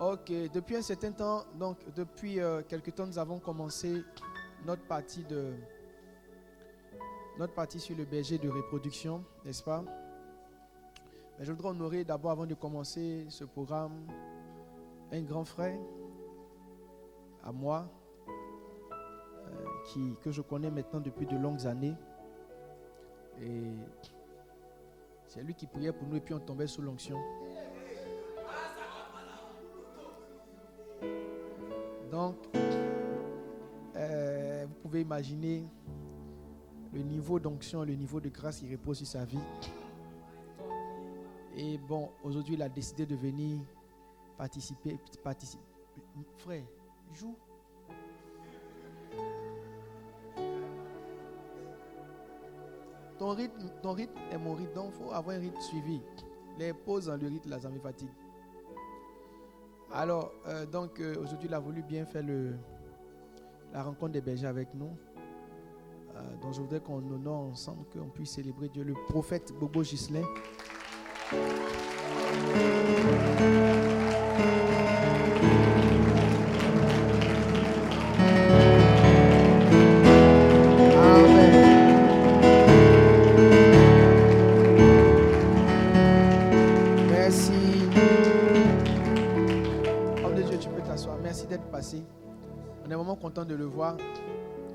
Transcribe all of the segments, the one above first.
Ok, depuis un certain temps, donc depuis quelque temps, nous avons commencé notre partie sur le berger de reproduction, n'est-ce pas? Mais je voudrais honorer d'abord, avant de commencer ce programme, un grand frère à moi, que je connais maintenant depuis de longues années. Et c'est lui qui priait pour nous et puis on tombait sous l'onction. Donc, vous pouvez imaginer le niveau d'onction, le niveau de grâce qui repose sur sa vie. Et bon, aujourd'hui, il a décidé de venir participer. Frère, joue. Ton rythme est mon rythme, donc il faut avoir un rythme suivi. Les pauses dans le rythme, ça me fatigue. Alors, aujourd'hui, il a voulu bien faire la rencontre des bergers avec nous. Donc, je voudrais qu'on honore ensemble, qu'on puisse célébrer Dieu, le prophète Bobo Ghislain. Passé. On est vraiment content de le voir.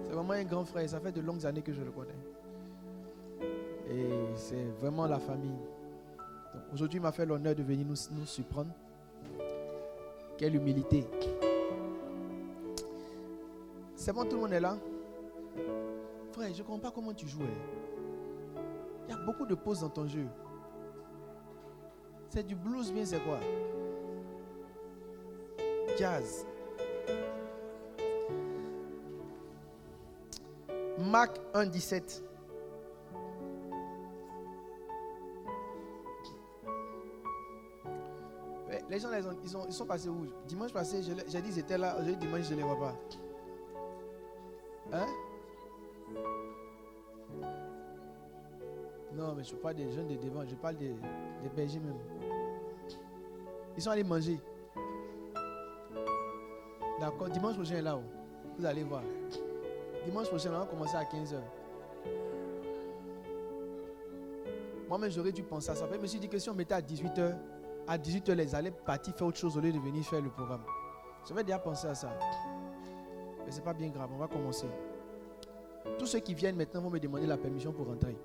C'est vraiment un grand frère. Ça fait de longues années que je le connais. Et c'est vraiment la famille. Donc, aujourd'hui, il m'a fait l'honneur de venir nous surprendre. Quelle humilité. C'est bon, tout le monde est là? Frère, je ne comprends pas comment tu joues. Il y a beaucoup de pauses dans ton jeu. C'est du blues, bien c'est quoi? Jazz. Marc 1, 17. Les gens, ils sont passés où? Dimanche passé, j'ai dit qu'ils étaient là. Aujourd'hui, dimanche, je ne les vois pas. Hein? Non, mais je ne parle pas des jeunes de devant. Je parle des bergers même. Ils sont allés manger. D'accord, dimanche prochain, là-haut. Vous allez voir. Dimanche prochain, on va commencer à 15h. Moi-même, j'aurais dû penser à ça. Je me suis dit que si on mettait à 18h, ils allaient partir faire autre chose au lieu de venir faire le programme. J'avais déjà pensé à ça. Mais ce n'est pas bien grave, on va commencer. Tous ceux qui viennent maintenant vont me demander la permission pour rentrer.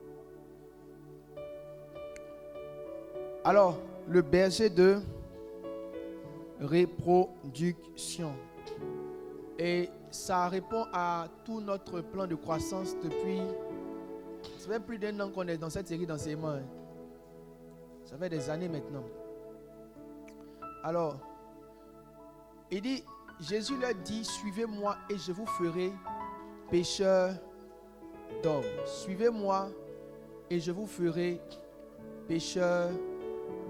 Alors, le berger de reproduction. Et ça répond à tout notre plan de croissance depuis... Ça fait plus d'un an qu'on est dans cette série d'enseignements. Ça fait des années maintenant. Alors, il dit, Jésus leur dit, suivez-moi et je vous ferai pécheurs d'hommes. Suivez-moi et je vous ferai pécheurs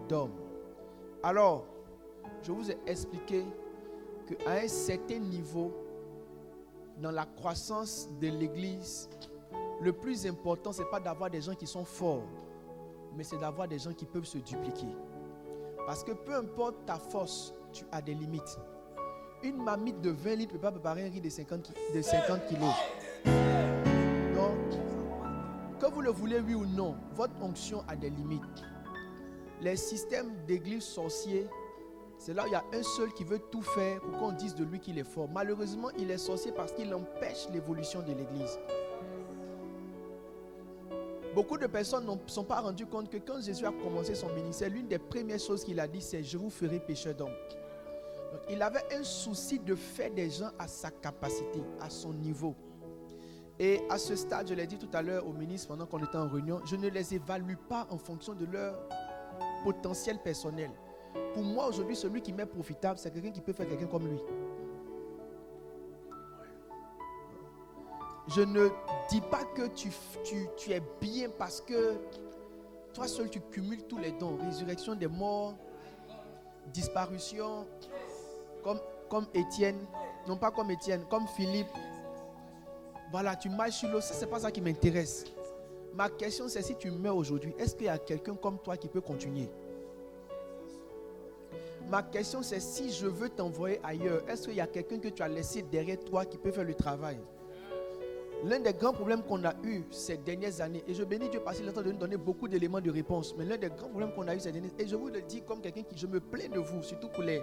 d'hommes. Alors, je vous ai expliqué qu'à un certain niveau, dans la croissance de l'église, le plus important, ce n'est pas d'avoir des gens qui sont forts, mais c'est d'avoir des gens qui peuvent se dupliquer. Parce que peu importe ta force, tu as des limites. Une marmite de 20 litres ne peut pas préparer un riz de 50 kilos. Donc, que vous le voulez, oui ou non, votre onction a des limites. Les systèmes d'église sorciers, c'est là où il y a un seul qui veut tout faire pour qu'on dise de lui qu'il est fort. Malheureusement, il est sorcier parce qu'il empêche l'évolution de l'église. Beaucoup de personnes ne se sont pas rendues compte que quand Jésus a commencé son ministère, l'une des premières choses qu'il a dit, c'est « Je vous ferai pécheurs d'hommes ». Donc, il avait un souci de faire des gens à sa capacité, à son niveau. Et à ce stade, je l'ai dit tout à l'heure au ministre pendant qu'on était en réunion, je ne les évalue pas en fonction de leur potentiel personnel. Pour moi, aujourd'hui, celui qui m'est profitable, c'est quelqu'un qui peut faire quelqu'un comme lui. Je ne dis pas que tu es bien parce que toi seul, tu cumules tous les dons. Résurrection des morts, disparition, comme Étienne. Non, pas comme Étienne, comme Philippe. Voilà, tu marches sur l'eau. Ce n'est pas ça qui m'intéresse. Ma question, c'est si tu meurs aujourd'hui, est-ce qu'il y a quelqu'un comme toi qui peut continuer? Ma question c'est, si je veux t'envoyer ailleurs, est-ce qu'il y a quelqu'un que tu as laissé derrière toi qui peut faire le travail? L'un des grands problèmes qu'on a eu ces dernières années, et je bénis Dieu parce qu'il est en train de nous donner beaucoup d'éléments de réponse, mais l'un des grands problèmes qu'on a eu ces dernières années, et je vous le dis comme quelqu'un qui, je me plains de vous, surtout pour les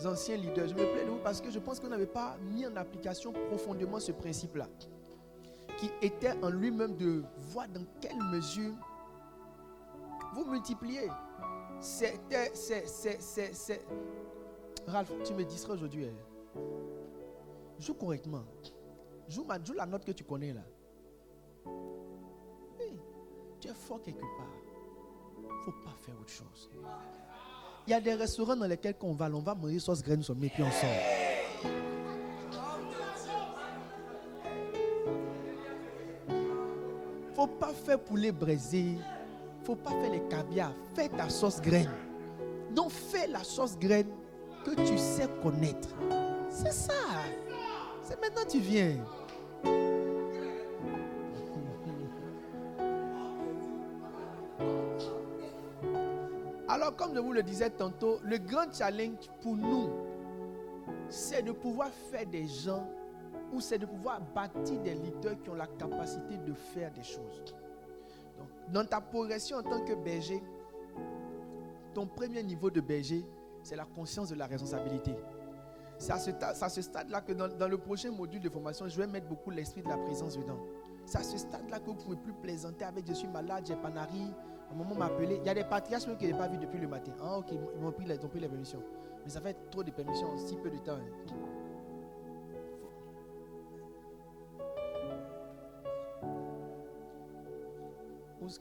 anciens leaders, je me plains de vous parce que je pense qu'on n'avait pas mis en application profondément ce principe-là, qui était en lui-même de voir dans quelle mesure vous multipliez. Ralph, tu me distrais aujourd'hui. Joue correctement. Joue la note que tu connais là. Hey, tu es fort quelque part. Il ne faut pas faire autre chose. Il y a des restaurants dans lesquels quand on va manger sauce graine sur mes pieds ensemble. Il ne faut pas faire poulet braisé. Il ne faut pas faire les caviar. Fais ta sauce graine. Donc fais la sauce graine que tu sais connaître. C'est ça. C'est maintenant que tu viens. Alors, comme je vous le disais tantôt, le grand challenge pour nous, c'est de pouvoir faire des gens, ou c'est de pouvoir bâtir des leaders qui ont la capacité de faire des choses. Donc, dans ta progression en tant que berger, ton premier niveau de berger, c'est la conscience de la responsabilité. C'est à ce stade-là que dans le prochain module de formation, je vais mettre beaucoup l'esprit de la présence dedans. C'est à ce stade-là que vous ne pouvez plus plaisanter avec je suis malade, j'ai panari. À un moment m'a appelé. Il y a des patriarches que je n'ai pas vus depuis le matin. Ah ok, ils m'ont pris les permissions. Mais ça fait trop de permissions en si peu de temps.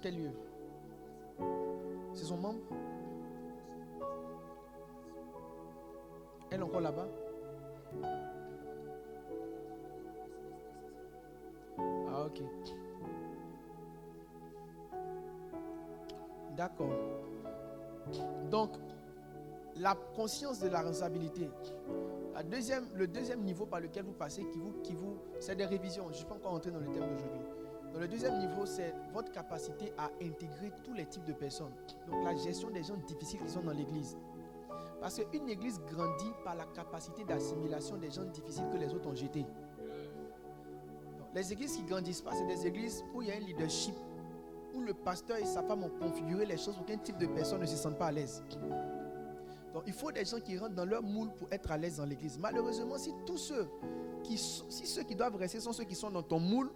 Quel lieu? C'est son membre? Elle est encore là-bas? Ah ok. D'accord. Donc, la conscience de la responsabilité. Le deuxième niveau par lequel vous passez, c'est des révisions. Je ne suis pas encore entré dans le thème d'aujourd'hui. Donc, le deuxième niveau, c'est votre capacité à intégrer tous les types de personnes. Donc, la gestion des gens difficiles qui sont dans l'église. Parce qu'une église grandit par la capacité d'assimilation des gens difficiles que les autres ont jetés. Donc, les églises qui ne grandissent pas, c'est des églises où il y a un leadership, où le pasteur et sa femme ont configuré les choses pour qu'un type de personne ne se sente pas à l'aise. Donc il faut des gens qui rentrent dans leur moule pour être à l'aise dans l'église. Malheureusement, si ceux qui doivent rester sont ceux qui sont dans ton moule,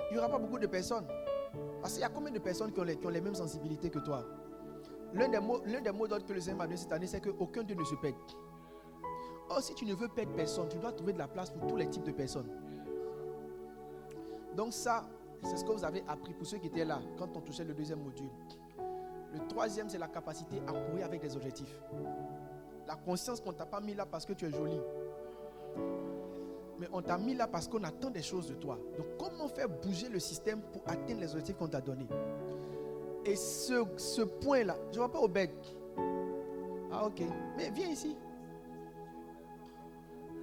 il n'y aura pas beaucoup de personnes. Parce qu'il y a combien de personnes qui ont les mêmes sensibilités que toi? L'un des mots d'ordre que le Seigneur m'a donné cette année, c'est qu'aucun d'eux ne se perd. Or, si tu ne veux perdre personne, tu dois trouver de la place pour tous les types de personnes. Donc ça, c'est ce que vous avez appris pour ceux qui étaient là quand on touchait le deuxième module. Le troisième, c'est la capacité à courir avec des objectifs. La conscience qu'on ne t'a pas mis là parce que tu es jolie. Mais on t'a mis là parce qu'on attend des choses de toi. Donc comment faire bouger le système pour atteindre les objectifs qu'on t'a donnés? Et ce point-là, je ne vois pas au bête. Ah ok, mais viens ici.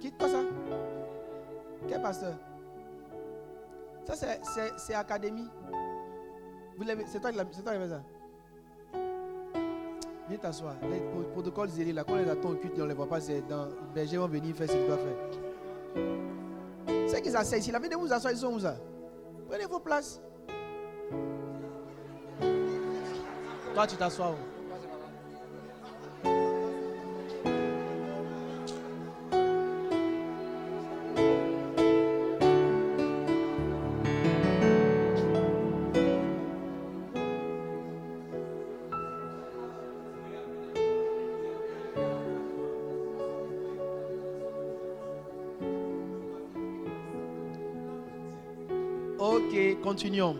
Quitte-toi ça. Quel pasteur? Ça c'est académie. C'est toi qui as fait ça. Viens t'asseoir. Le protocole zélé là, quand on les attend au culte, on ne les voit pas. C'est dans les bergers vont venir faire ce qu'ils doivent faire. C'est qu'ils s'asseyent ici. La vie de vous asseoir, ils sont où ça? Prenez vos places. Toi tu t'assois où? Ok, continuons.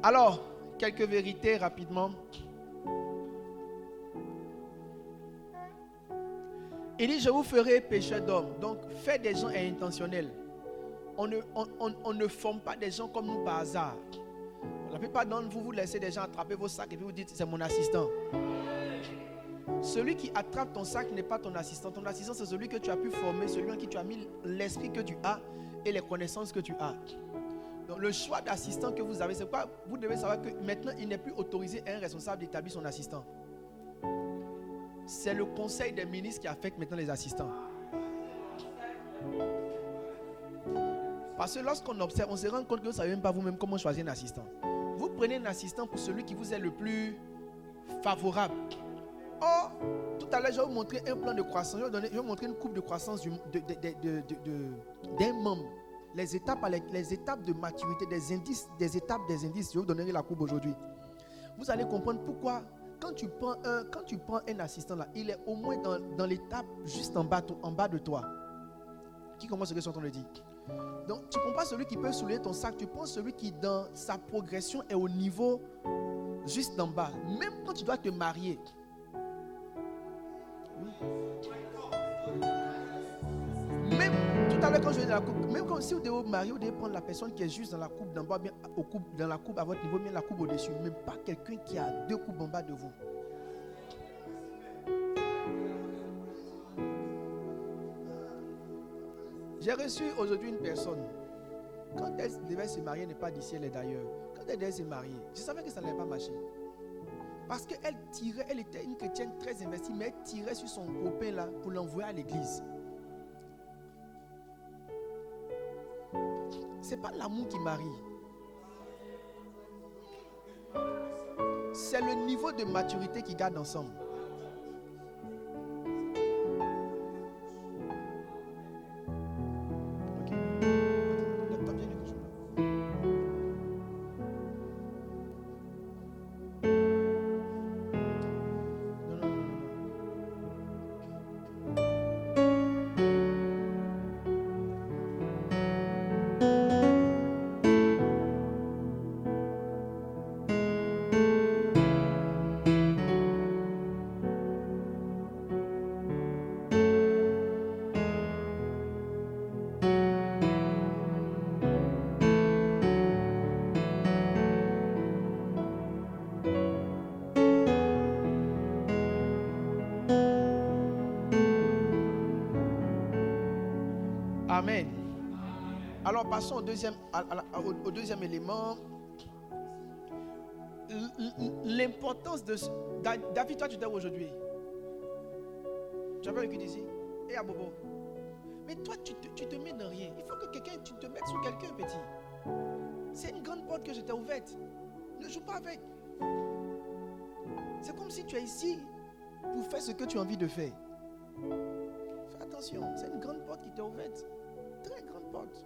Alors, quelques vérités rapidement. Il dit, je vous ferai pécheur d'hommes. Donc, faites des gens intentionnels. On ne forme pas des gens comme nous par hasard. La plupart d'entre vous, vous laissez des gens attraper vos sacs et puis vous dites, c'est mon assistant. Celui qui attrape ton sac n'est pas ton assistant. Ton assistant, c'est celui que tu as pu former, celui en qui tu as mis l'esprit que tu as et les connaissances que tu as. Donc, le choix d'assistant que vous avez, c'est quoi? Vous devez savoir que maintenant, il n'est plus autorisé à un responsable d'établir son assistant. c'est le conseil des ministres qui affecte maintenant les assistants. Parce que lorsqu'on observe, on se rend compte que vous ne savez même pas vous-même comment choisir un assistant. Vous prenez un assistant pour celui qui vous est le plus favorable. Or, tout à l'heure, je vais vous montrer un plan de croissance. Je vais vous montrer une courbe de croissance d'un membre. Les étapes de maturité, des indices. Je vais vous donner la courbe aujourd'hui. Vous allez comprendre pourquoi, quand tu prends un assistant là, il est au moins dans l'étape juste en bas de toi. Qui comprend ce que je suis en train de dire? Donc, tu ne prends pas celui qui peut soulever ton sac, tu prends celui qui, dans sa progression, est au niveau juste en bas. Même quand tu dois te marier. Même tout à l'heure, quand je vais dans la coupe, même quand si vous devez vous marier, vous devez prendre la personne qui est juste dans la coupe d'en bas, bien dans la coupe à votre niveau, bien la coupe au-dessus. Même pas quelqu'un qui a 2 coupes en bas de vous. J'ai reçu aujourd'hui une personne. Quand elle devait se marier, elle n'est pas d'ici, elle est d'ailleurs. Quand elle devait se marier, je savais que ça n'allait pas marcher. Parce qu'elle tirait, elle était une chrétienne très investie, mais elle tirait sur son copain là pour l'envoyer à l'église. Ce n'est pas l'amour qui marie. C'est le niveau de maturité qui garde ensemble. Amen. Alors passons au deuxième élément. L'importance de... David, toi tu t'es aujourd'hui. Tu as pas vécu d'ici? Et à Bobo. Mais toi tu te mets dans rien. Il faut que tu te mettes sur quelqu'un, petit. C'est une grande porte que je t'ai ouverte. Ne joue pas avec. C'est comme si tu es ici pour faire ce que tu as envie de faire. Fais attention, c'est une grande porte qui t'est ouverte. Très grande porte.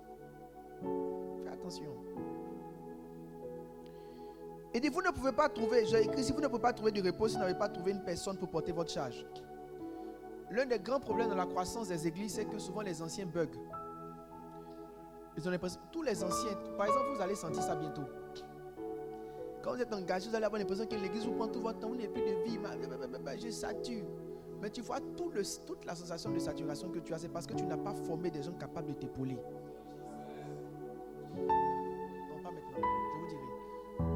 Fais attention. Et dit, vous ne pouvez pas trouver, j'ai écrit, si vous ne pouvez pas trouver du repos, si vous n'avez pas trouvé une personne pour porter votre charge. L'un des grands problèmes dans la croissance des églises, c'est que souvent les anciens bug. Ils ont l'impression, tous les anciens, par exemple, vous allez sentir ça bientôt. Quand vous êtes engagé, vous allez avoir l'impression que l'église vous prend tout votre temps, vous n'avez plus de vie, je sature. Mais tu vois, toute la sensation de saturation que tu as, c'est parce que tu n'as pas formé des gens capables de t'épauler. Non, pas maintenant, je vous dirai.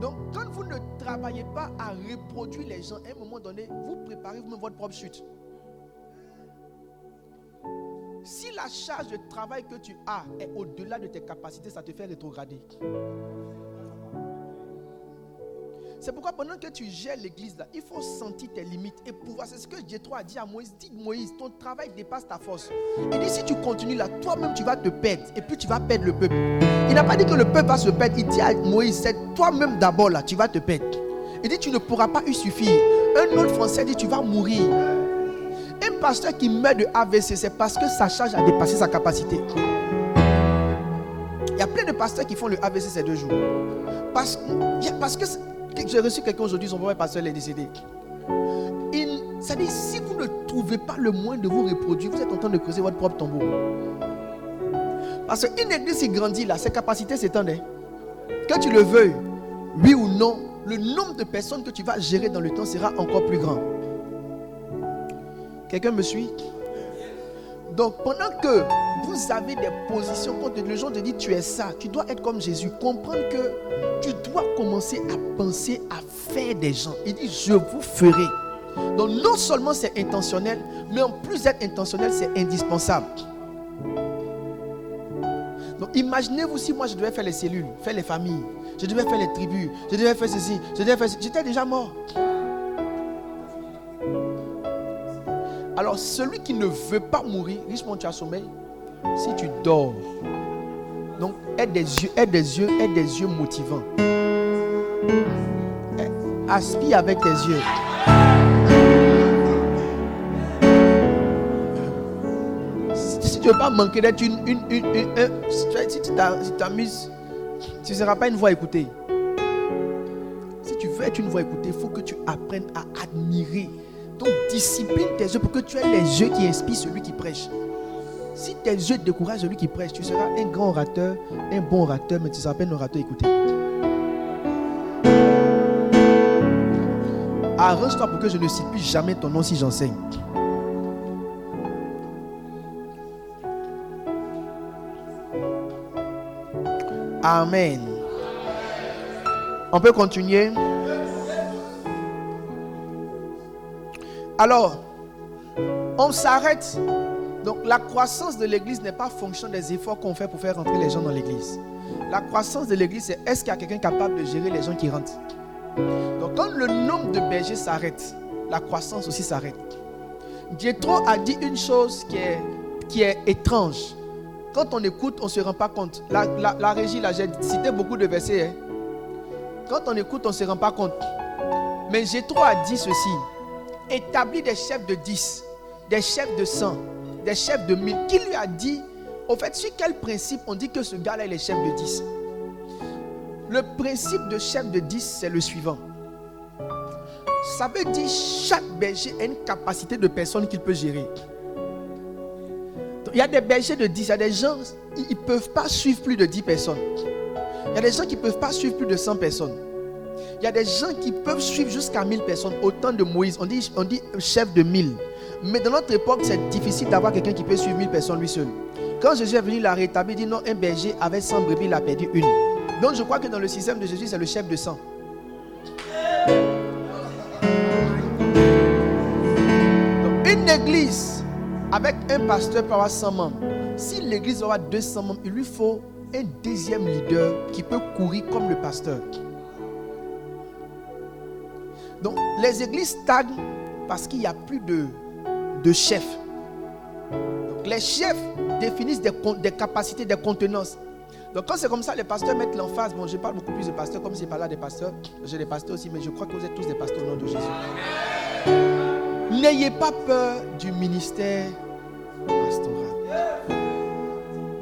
Donc, quand vous ne travaillez pas à reproduire les gens, à un moment donné, vous préparez vous-même votre propre chute. Si la charge de travail que tu as est au-delà de tes capacités, ça te fait rétrograder. C'est pourquoi pendant que tu gères l'église là, il faut sentir tes limites et pouvoir. C'est ce que Jétro a dit à Moïse. Dis Moïse, ton travail dépasse ta force. Il dit si tu continues là, toi-même tu vas te perdre et puis tu vas perdre le peuple. Il n'a pas dit que le peuple va se perdre. Il dit à Moïse, c'est toi-même d'abord là, tu vas te perdre. Il dit tu ne pourras pas y suffire. Un autre français dit tu vas mourir. Un pasteur qui meurt de AVC, c'est parce que sa charge a dépassé sa capacité. Il y a plein de pasteurs qui font le AVC ces 2 jours. Parce que j'ai reçu quelqu'un aujourd'hui, son premier pasteur est décédé. Ça dit, si vous ne trouvez pas le moyen de vous reproduire, vous êtes en train de creuser votre propre tombeau. Parce qu'une église qui grandit là, ses capacités s'étendent. Que tu le veuilles, oui ou non, le nombre de personnes que tu vas gérer dans le temps sera encore plus grand. Quelqu'un me suit? Donc pendant que vous avez des positions, quand les gens te disent tu es ça, tu dois être comme Jésus, comprendre que tu dois commencer à penser à faire des gens. Il dit je vous ferai. Donc non seulement c'est intentionnel, mais en plus d'être intentionnel, c'est indispensable. Donc imaginez-vous si moi je devais faire les cellules, faire les familles, je devais faire les tribus, je devais faire ceci, je devais faire ceci, j'étais déjà mort. Alors, celui qui ne veut pas mourir, richement tu as sommeil, si tu dors, donc aie des yeux motivants. Aspire avec tes yeux. Si tu ne veux pas manquer d'être si tu t'amuses, tu ne seras pas une voix écoutée. Si tu veux être une voix écoutée, il faut que tu apprennes à admirer. Donc discipline tes yeux pour que tu aies les yeux qui inspirent celui qui prêche. Si tes yeux découragent celui qui prêche, tu seras un grand orateur, un bon orateur, mais tu ne seras pas un orateur écouté. Arrange-toi pour que je ne cite plus jamais ton nom si j'enseigne. Amen. On peut continuer. Alors, on s'arrête. Donc, la croissance de l'église n'est pas fonction des efforts qu'on fait pour faire rentrer les gens dans l'église. La croissance de l'église, c'est est-ce qu'il y a quelqu'un capable de gérer les gens qui rentrent. Donc, quand le nombre de bergers s'arrête, la croissance aussi s'arrête. Jethro a dit une chose qui est étrange. Quand on écoute, on ne se rend pas compte. La régie, là, j'ai cité beaucoup de versets. Hein. Quand on écoute, on ne se rend pas compte. Mais Jethro a dit ceci. Établit des chefs de 10, des chefs de 100, des chefs de 1000. Qui lui a dit, au fait, sur quel principe on dit que ce gars-là est le chef de 10? Le principe de chef de 10, c'est le suivant. Ça veut dire chaque berger a une capacité de personnes qu'il peut gérer. Il y a des bergers de 10, il y a des gens, ils ne peuvent pas suivre plus de 10 personnes. Il y a des gens qui ne peuvent pas suivre plus de 100 personnes. Il y a des gens qui peuvent suivre jusqu'à 1000 personnes. Au temps de Moïse, on dit chef de 1000. Mais dans notre époque, c'est difficile d'avoir quelqu'un qui peut suivre 1000 personnes lui seul. Quand Jésus est venu, il a rétabli, il dit non, un berger avait 100 brebis, il a perdu une. Donc je crois que dans le système de Jésus, c'est le chef de 100. Donc, une église avec un pasteur peut avoir 100 membres. Si l'église aura 200 membres, il lui faut un deuxième leader qui peut courir comme le pasteur. Donc les églises stagnent parce qu'il n'y a plus de chefs. Donc, les chefs définissent des capacités, des contenances. Donc quand c'est comme ça, les pasteurs mettent l'emphase. Bon, je parle beaucoup plus de pasteurs comme je parle là des pasteurs. J'ai des pasteurs aussi, mais je crois que vous êtes tous des pasteurs au nom de Jésus. N'ayez pas peur du ministère pastoral.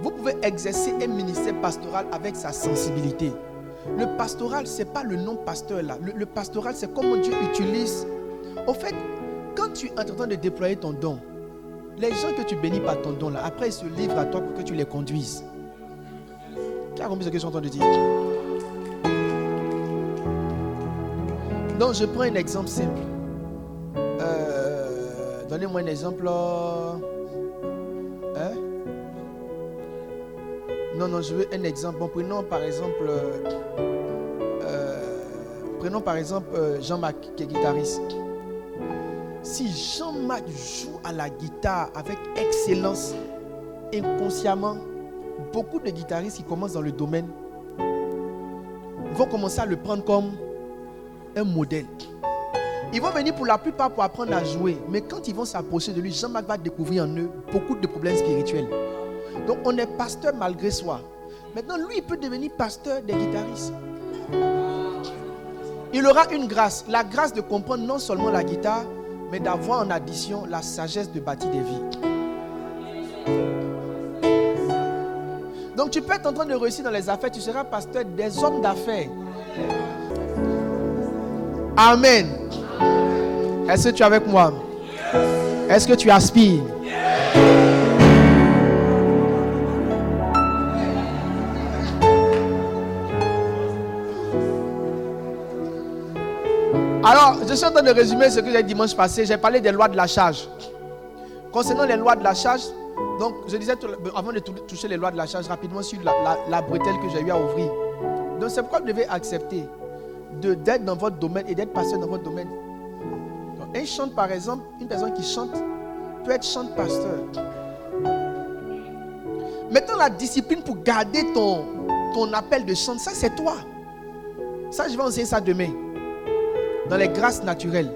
Vous pouvez exercer un ministère pastoral avec sa sensibilité. Le pastoral, ce n'est pas le nom pasteur là. Le pastoral, c'est comment Dieu utilise. Au fait, quand tu es en train de déployer ton don, les gens que tu bénis par ton don là, après ils se livrent à toi pour que tu les conduises. Tu as compris ce que je suis en train de dire? Donc je prends un exemple simple. Donnez-moi un exemple. Non, je veux un exemple. Bon, prenons par exemple Jean-Marc qui est guitariste. Si Jean-Marc joue à la guitare avec excellence, inconsciemment, beaucoup de guitaristes qui commencent dans le domaine vont commencer à le prendre comme un modèle. Ils vont venir pour la plupart pour apprendre à jouer, mais quand ils vont s'approcher de lui, Jean-Marc va découvrir en eux beaucoup de problèmes spirituels. Donc on est pasteur malgré soi. Maintenant, lui, il peut devenir pasteur des guitaristes. Il aura une grâce, la grâce de comprendre non seulement la guitare, mais d'avoir en addition la sagesse de bâtir des vies. Donc tu peux être en train de réussir dans les affaires, tu seras pasteur des hommes d'affaires. Amen. Est-ce que tu es avec moi? Est-ce que tu aspires? Alors, je suis en train de résumer ce que j'ai dit dimanche passé. J'ai parlé des lois de la charge. Concernant les lois de la charge, donc je disais avant de toucher les lois de la charge rapidement sur la bretelle que j'ai eu à ouvrir. Donc c'est pourquoi vous devez accepter d'être dans votre domaine et d'être pasteur dans votre domaine. Donc, un chante par exemple, une personne qui chante peut être chante-pasteur. Maintenant la discipline pour garder ton appel de chant, ça c'est toi. Ça je vais enseigner ça demain. Dans les grâces naturelles.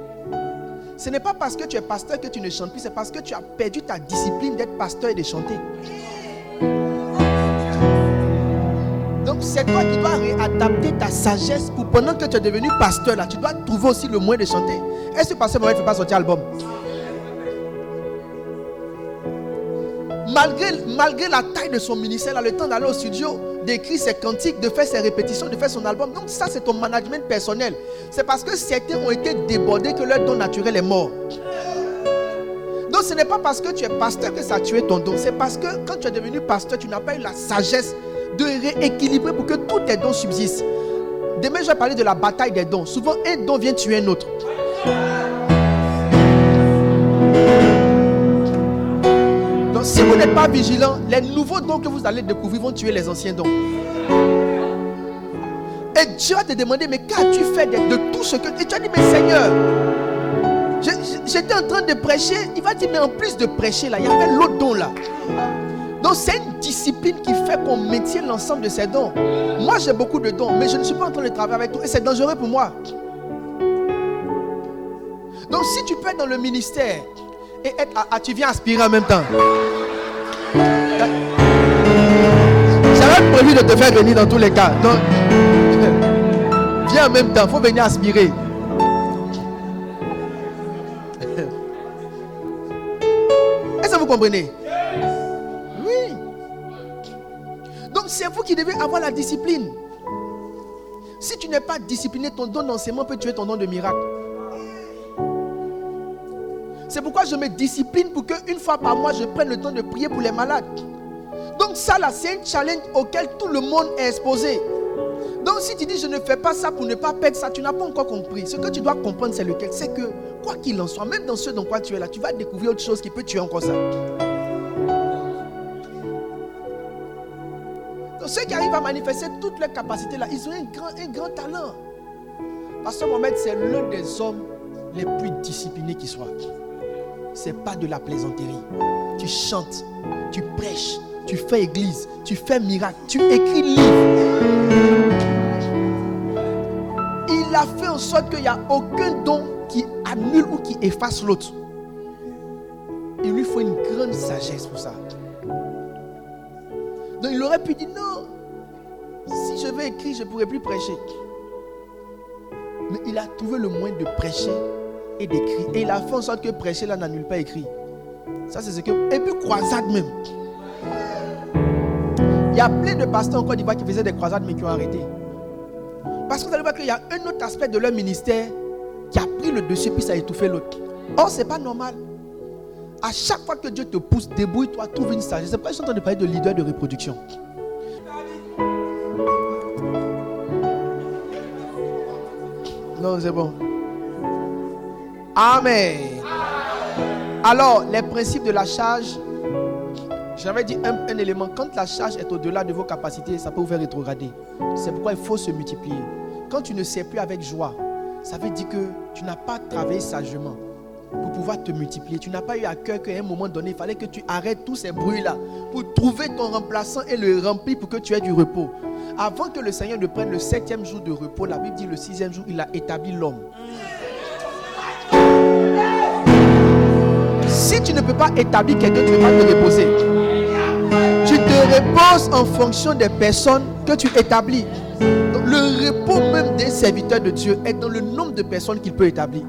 Ce n'est pas parce que tu es pasteur que tu ne chantes plus, c'est parce que tu as perdu ta discipline d'être pasteur et de chanter. Donc c'est toi qui dois réadapter ta sagesse pour pendant que tu es devenu pasteur là, tu dois trouver aussi le moyen de chanter. Est-ce que pasteur Mohamed ne fait pas sortir album? Malgré la taille de son ministère, il a le temps d'aller au studio, d'écrire ses cantiques, de faire ses répétitions, de faire son album. Donc ça, c'est ton management personnel. C'est parce que certains ont été débordés que leur don naturel est mort. Donc ce n'est pas parce que tu es pasteur que ça a tué ton don. C'est parce que quand tu es devenu pasteur, tu n'as pas eu la sagesse de rééquilibrer pour que tous tes dons subsistent. Demain, je vais parler de la bataille des dons. Souvent, un don vient tuer un autre. Donc, si vous n'êtes pas vigilant, les nouveaux dons que vous allez découvrir vont tuer les anciens dons. Et Dieu va te demander, mais qu'as-tu fait de tout ce que... Et tu as dit, mais Seigneur, j'étais en train de prêcher. Il va dire, mais en plus de prêcher, là, il y avait l'autre don là. Donc c'est une discipline qui fait qu'on maintient l'ensemble de ces dons. Moi j'ai beaucoup de dons, mais je ne suis pas en train de travailler avec toi et c'est dangereux pour moi. Donc si tu peux être dans le ministère et être tu viens aspirer en même temps. J'avais prévu de te faire venir dans tous les cas. Donc viens en même temps, il faut venir aspirer. Est-ce que vous comprenez? C'est vous qui devez avoir la discipline. Si tu n'es pas discipliné, ton don d'enseignement peut tuer ton don de miracle. C'est pourquoi je me discipline pour qu'une fois par mois, je prenne le temps de prier pour les malades. Donc ça là, c'est un challenge auquel tout le monde est exposé. Donc si tu dis je ne fais pas ça pour ne pas perdre ça, tu n'as pas encore compris. Ce que tu dois comprendre, c'est lequel. C'est que quoi qu'il en soit, même dans ce dans quoi tu es là, tu vas découvrir autre chose qui peut tuer encore ça. Donc ceux qui arrivent à manifester toutes leurs capacités là, ils ont un grand talent. Pasteur Mohamed, c'est l'un des hommes les plus disciplinés qui soit. C'est pas de la plaisanterie. Tu chantes, tu prêches, tu fais église, tu fais miracle, tu écris livre. Il a fait en sorte qu'il n'y a aucun don qui annule ou qui efface l'autre. Il lui faut une grande sagesse pour ça. Donc il aurait pu dire non, si je veux écrire, je ne pourrai plus prêcher. Mais il a trouvé le moyen de prêcher et d'écrire. Et il a fait en sorte que prêcher là n'annule pas écrit. Ça c'est ce que... Et puis croisade même. Il y a plein de pasteurs en Côte d'Ivoire qui faisaient des croisades mais qui ont arrêté. Parce que vous allez voir qu'il y a un autre aspect de leur ministère qui a pris le dessus puis ça a étouffé l'autre. Or c'est pas normal. À chaque fois que Dieu te pousse, débrouille-toi, trouve une sagesse. C'est pourquoi je suis en train de parler de leader de reproduction. Non, c'est bon. Amen. Alors, les principes de la charge, j'avais dit un élément. Quand la charge est au-delà de vos capacités, ça peut vous faire rétrograder. C'est pourquoi il faut se multiplier. Quand tu ne sais plus avec joie, ça veut dire que tu n'as pas travaillé sagement pour pouvoir te multiplier. Tu n'as pas eu à cœur qu'à un moment donné, il fallait que tu arrêtes tous ces bruits-là pour trouver ton remplaçant et le remplir pour que tu aies du repos. Avant que le Seigneur ne prenne le 7e jour de repos, la Bible dit le 6e jour, il a établi l'homme. Si tu ne peux pas établir quelqu'un, tu ne peux pas te reposer. Tu te reposes en fonction des personnes que tu établis. Donc, le repos même d'un serviteur de Dieu est dans le nombre de personnes qu'il peut établir.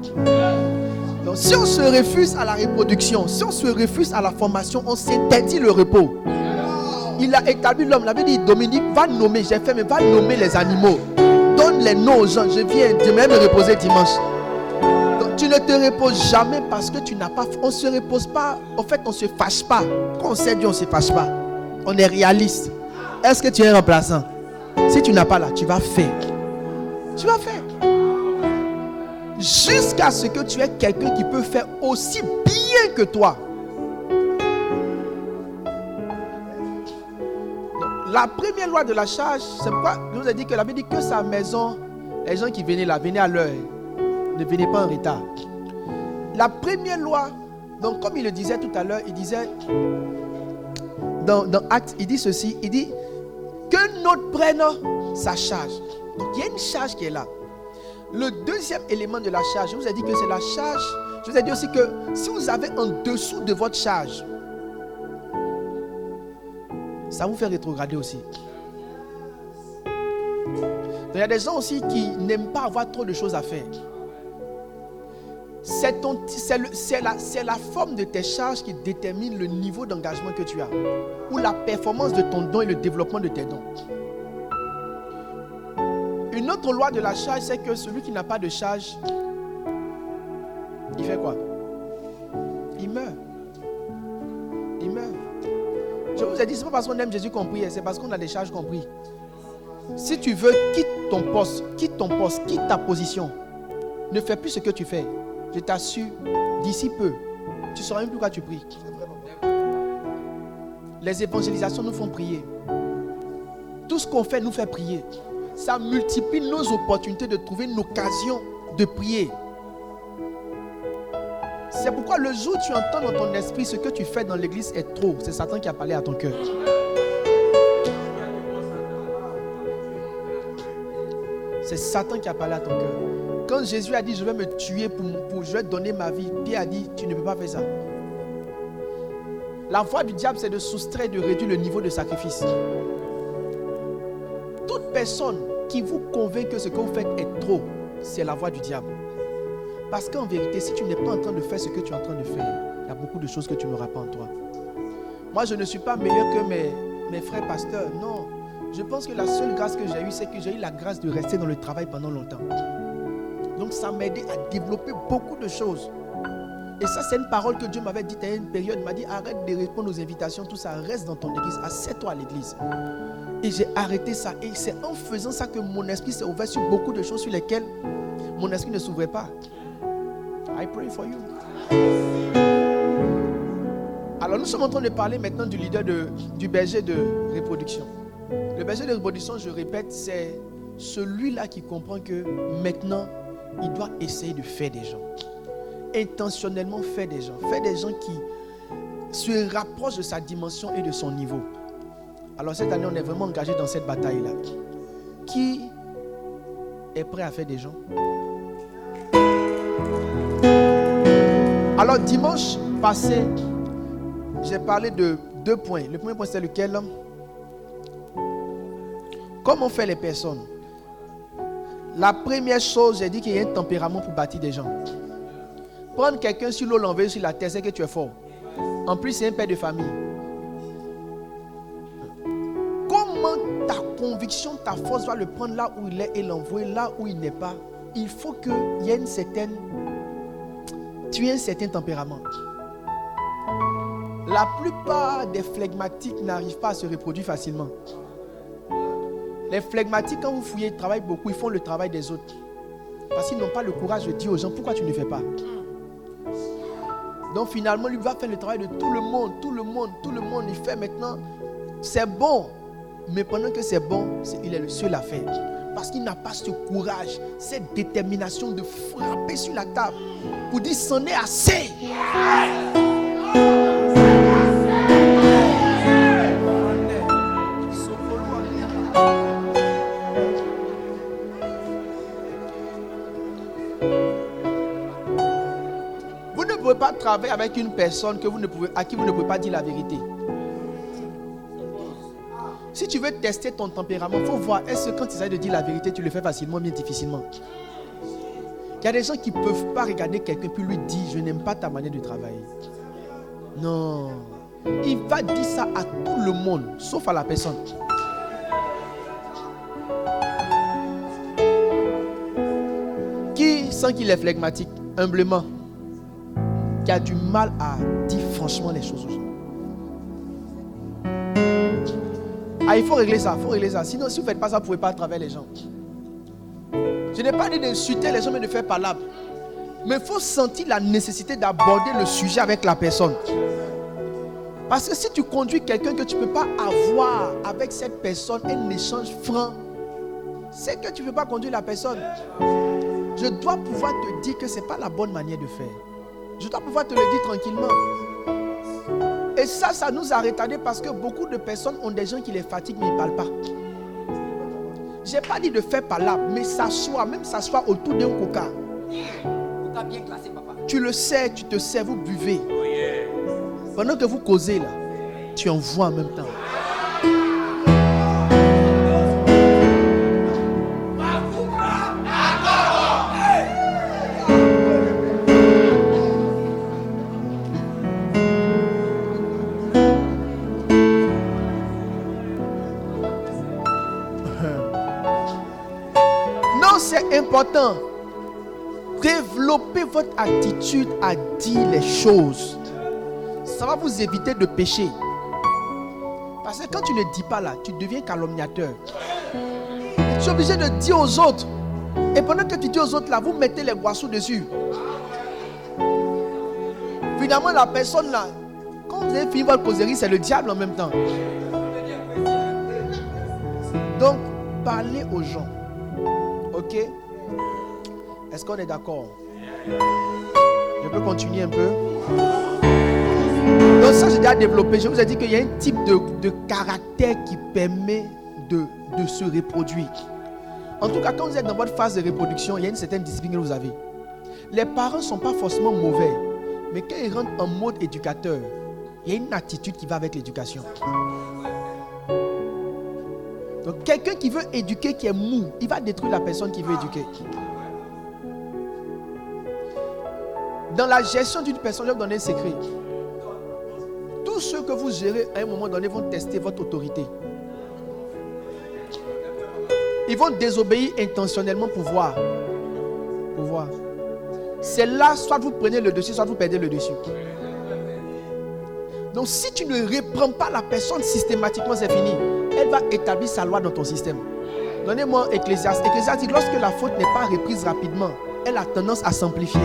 Donc, si on se refuse à la reproduction, si on se refuse à la formation, on s'interdit le repos. Il a établi l'homme. Il avait dit, Dominique, va nommer, j'ai fait, mais va nommer les animaux. Donne les noms aux gens. Je viens demain me reposer dimanche. Donc, tu ne te reposes jamais parce que tu n'as pas... On ne se repose pas. En fait, on ne se fâche pas. Quand on sait Dieu, on ne se fâche pas. On est réaliste. Est-ce que tu es un remplaçant? Si tu n'as pas là, tu vas faire. Tu vas faire. Jusqu'à ce que tu aies quelqu'un qui peut faire aussi bien que toi. Donc, la première loi de la charge, c'est pourquoi je vous ai dit que la Bible dit que sa maison, les gens qui venaient là, venaient à l'heure. Ne venez pas en retard. La première loi, donc comme il le disait tout à l'heure, il disait dans Actes, il dit ceci, il dit que notre prenne sa charge. Donc il y a une charge qui est là. Le deuxième élément de la charge, je vous ai dit que c'est la charge. Je vous ai dit aussi que si vous avez en dessous de votre charge, ça vous fait rétrograder aussi. Donc, il y a des gens aussi qui n'aiment pas avoir trop de choses à faire. C'est la forme de tes charges qui détermine le niveau d'engagement que tu as, ou la performance de ton don et le développement de tes dons. Une autre loi de la charge, c'est que celui qui n'a pas de charge, il fait quoi? Il meurt. Il meurt. Je vous ai dit, ce n'est pas parce qu'on aime Jésus qu'on prie, c'est parce qu'on a des charges qu'on prie. Si tu veux, quitte ton poste, quitte ta position. Ne fais plus ce que tu fais. Je t'assure, d'ici peu, tu ne sauras même plus quoi tu pries. Les évangélisations nous font prier. Tout ce qu'on fait nous fait prier. Ça multiplie nos opportunités de trouver une occasion de prier. C'est pourquoi le jour où tu entends dans ton esprit ce que tu fais dans l'église est trop, c'est Satan qui a parlé à ton cœur. C'est Satan qui a parlé à ton cœur. Quand Jésus a dit je vais me tuer je vais donner ma vie, Pierre a dit tu ne peux pas faire ça. La voie du diable c'est de soustraire, de réduire le niveau de sacrifice. Toute personne qui vous convainc que ce que vous faites est trop, c'est la voie du diable. Parce qu'en vérité, si tu n'es pas en train de faire ce que tu es en train de faire, il y a beaucoup de choses que tu n'auras pas en toi. Moi, je ne suis pas meilleur que mes frères pasteurs. Non. Je pense que la seule grâce que j'ai eue, c'est que j'ai eu la grâce de rester dans le travail pendant longtemps. Donc, ça m'a aidé à développer beaucoup de choses. Et ça, c'est une parole que Dieu m'avait dite à une période. Il m'a dit, arrête de répondre aux invitations, tout ça, reste dans ton église, assieds-toi à l'église. Et j'ai arrêté ça. Et c'est en faisant ça que mon esprit s'est ouvert sur beaucoup de choses sur lesquelles mon esprit ne s'ouvrait pas. I pray for you. Alors nous sommes en train de parler maintenant du leader du berger de reproduction. Le berger de reproduction, je répète, c'est celui-là qui comprend que maintenant, il doit essayer de faire des gens. Intentionnellement faire des gens qui se rapprochent de sa dimension et de son niveau. Alors cette année, on est vraiment engagé dans cette bataille-là. Qui est prêt à faire des gens? Alors dimanche passé, j'ai parlé de 2 points. Le premier point c'est lequel? Comment faire les personnes? La première chose, j'ai dit qu'il y a un tempérament pour bâtir des gens. Prendre quelqu'un sur l'eau, l'envoyer sur la terre, c'est que tu es fort. En plus, c'est un père de famille. Comment ta conviction, ta force va le prendre là où il est et l'envoyer là où il n'est pas? Il faut qu'il y ait tu aies un certain tempérament. La plupart des flegmatiques n'arrivent pas à se reproduire facilement. Les flegmatiques, quand vous fouillez, ils travaillent beaucoup, ils font le travail des autres. Parce qu'ils n'ont pas le courage de dire aux gens pourquoi tu ne fais pas. Donc finalement, lui va faire le travail de tout le monde. Il fait maintenant, c'est bon. Mais pendant que c'est bon, il est le seul à faire. Parce qu'il n'a pas ce courage, cette détermination de frapper sur la table pour dire c'en est assez. Vous ne pouvez pas travailler avec une personne à qui vous ne pouvez pas dire la vérité. Si tu veux tester ton tempérament, il faut voir, est-ce que quand tu essaies de dire la vérité, tu le fais facilement ou bien difficilement? Il y a des gens qui ne peuvent pas regarder quelqu'un puis lui dire, je n'aime pas ta manière de travailler. Non. Il va dire ça à tout le monde, sauf à la personne. Qui sent qu'il est flegmatique, humblement, qui a du mal à dire franchement les choses aux gens? Ah, il faut régler ça, Sinon, si vous ne faites pas ça, vous ne pouvez pas travailler les gens. Je n'ai pas dit d'insulter les gens, mais de faire palabre. Mais il faut sentir la nécessité d'aborder le sujet avec la personne. Parce que si tu conduis quelqu'un que tu ne peux pas avoir avec cette personne un échange franc, c'est que tu ne peux pas conduire la personne. Je dois pouvoir te dire que ce n'est pas la bonne manière de faire. Je dois pouvoir te le dire tranquillement. Et ça nous a retardé parce que beaucoup de personnes ont des gens qui les fatiguent mais ils ne parlent pas. Je n'ai pas dit de faire palabre, mais s'asseoir, même s'asseoir autour d'un coca. Coca bien classé, papa. Tu le sais, tu te sais, vous buvez. Pendant que vous causez là, tu envoies en même temps. Non, c'est important. Développez votre attitude à dire les choses. Ça va vous éviter de pécher. Parce que quand tu ne dis pas là, tu deviens calomniateur. Tu es obligé de dire aux autres. Et pendant que tu dis aux autres là, vous mettez les boissons dessus. Finalement, la personne là, quand vous avez fini votre causerie, c'est le diable en même temps. Donc, parlez aux gens. Ok? Est-ce qu'on est d'accord? Je peux continuer un peu? Donc ça, j'ai déjà développé. Je vous ai dit qu'il y a un type de caractère qui permet de se reproduire. En tout cas, quand vous êtes dans votre phase de reproduction, il y a une certaine discipline que vous avez. Les parents ne sont pas forcément mauvais. Mais quand ils rentrent en mode éducateur, il y a une attitude qui va avec l'éducation. Donc quelqu'un qui veut éduquer, qui est mou, il va détruire la personne qui veut éduquer. Dans la gestion d'une personne, je vais vous donner un secret. Tous ceux que vous gérez à un moment donné vont tester votre autorité. Ils vont désobéir intentionnellement pour voir. C'est là, soit vous prenez le dessus, soit vous perdez le dessus. Donc si tu ne reprends pas la personne systématiquement, c'est fini. Elle va établir sa loi dans ton système. Donnez-moi Ecclésiaste. Ecclésiaste dit, lorsque la faute n'est pas reprise rapidement, elle a tendance à s'amplifier.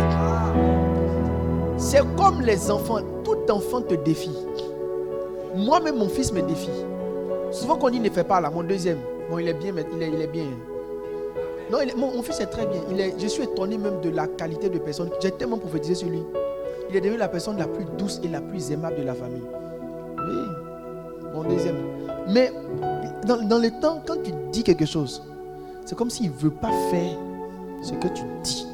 C'est comme les enfants. Tout enfant te défie. Moi-même, mon fils me défie. Souvent qu'on dit ne fais pas là, mon deuxième. Bon, il est bien, mais il est bien. Non, mon fils est très bien. Je suis étonné même de la qualité de personne. J'ai tellement prophétisé sur lui. Il est devenu la personne la plus douce et la plus aimable de la famille. Oui, mon deuxième. Mais dans le temps, quand tu dis quelque chose, c'est comme s'il ne veut pas faire ce que tu dis.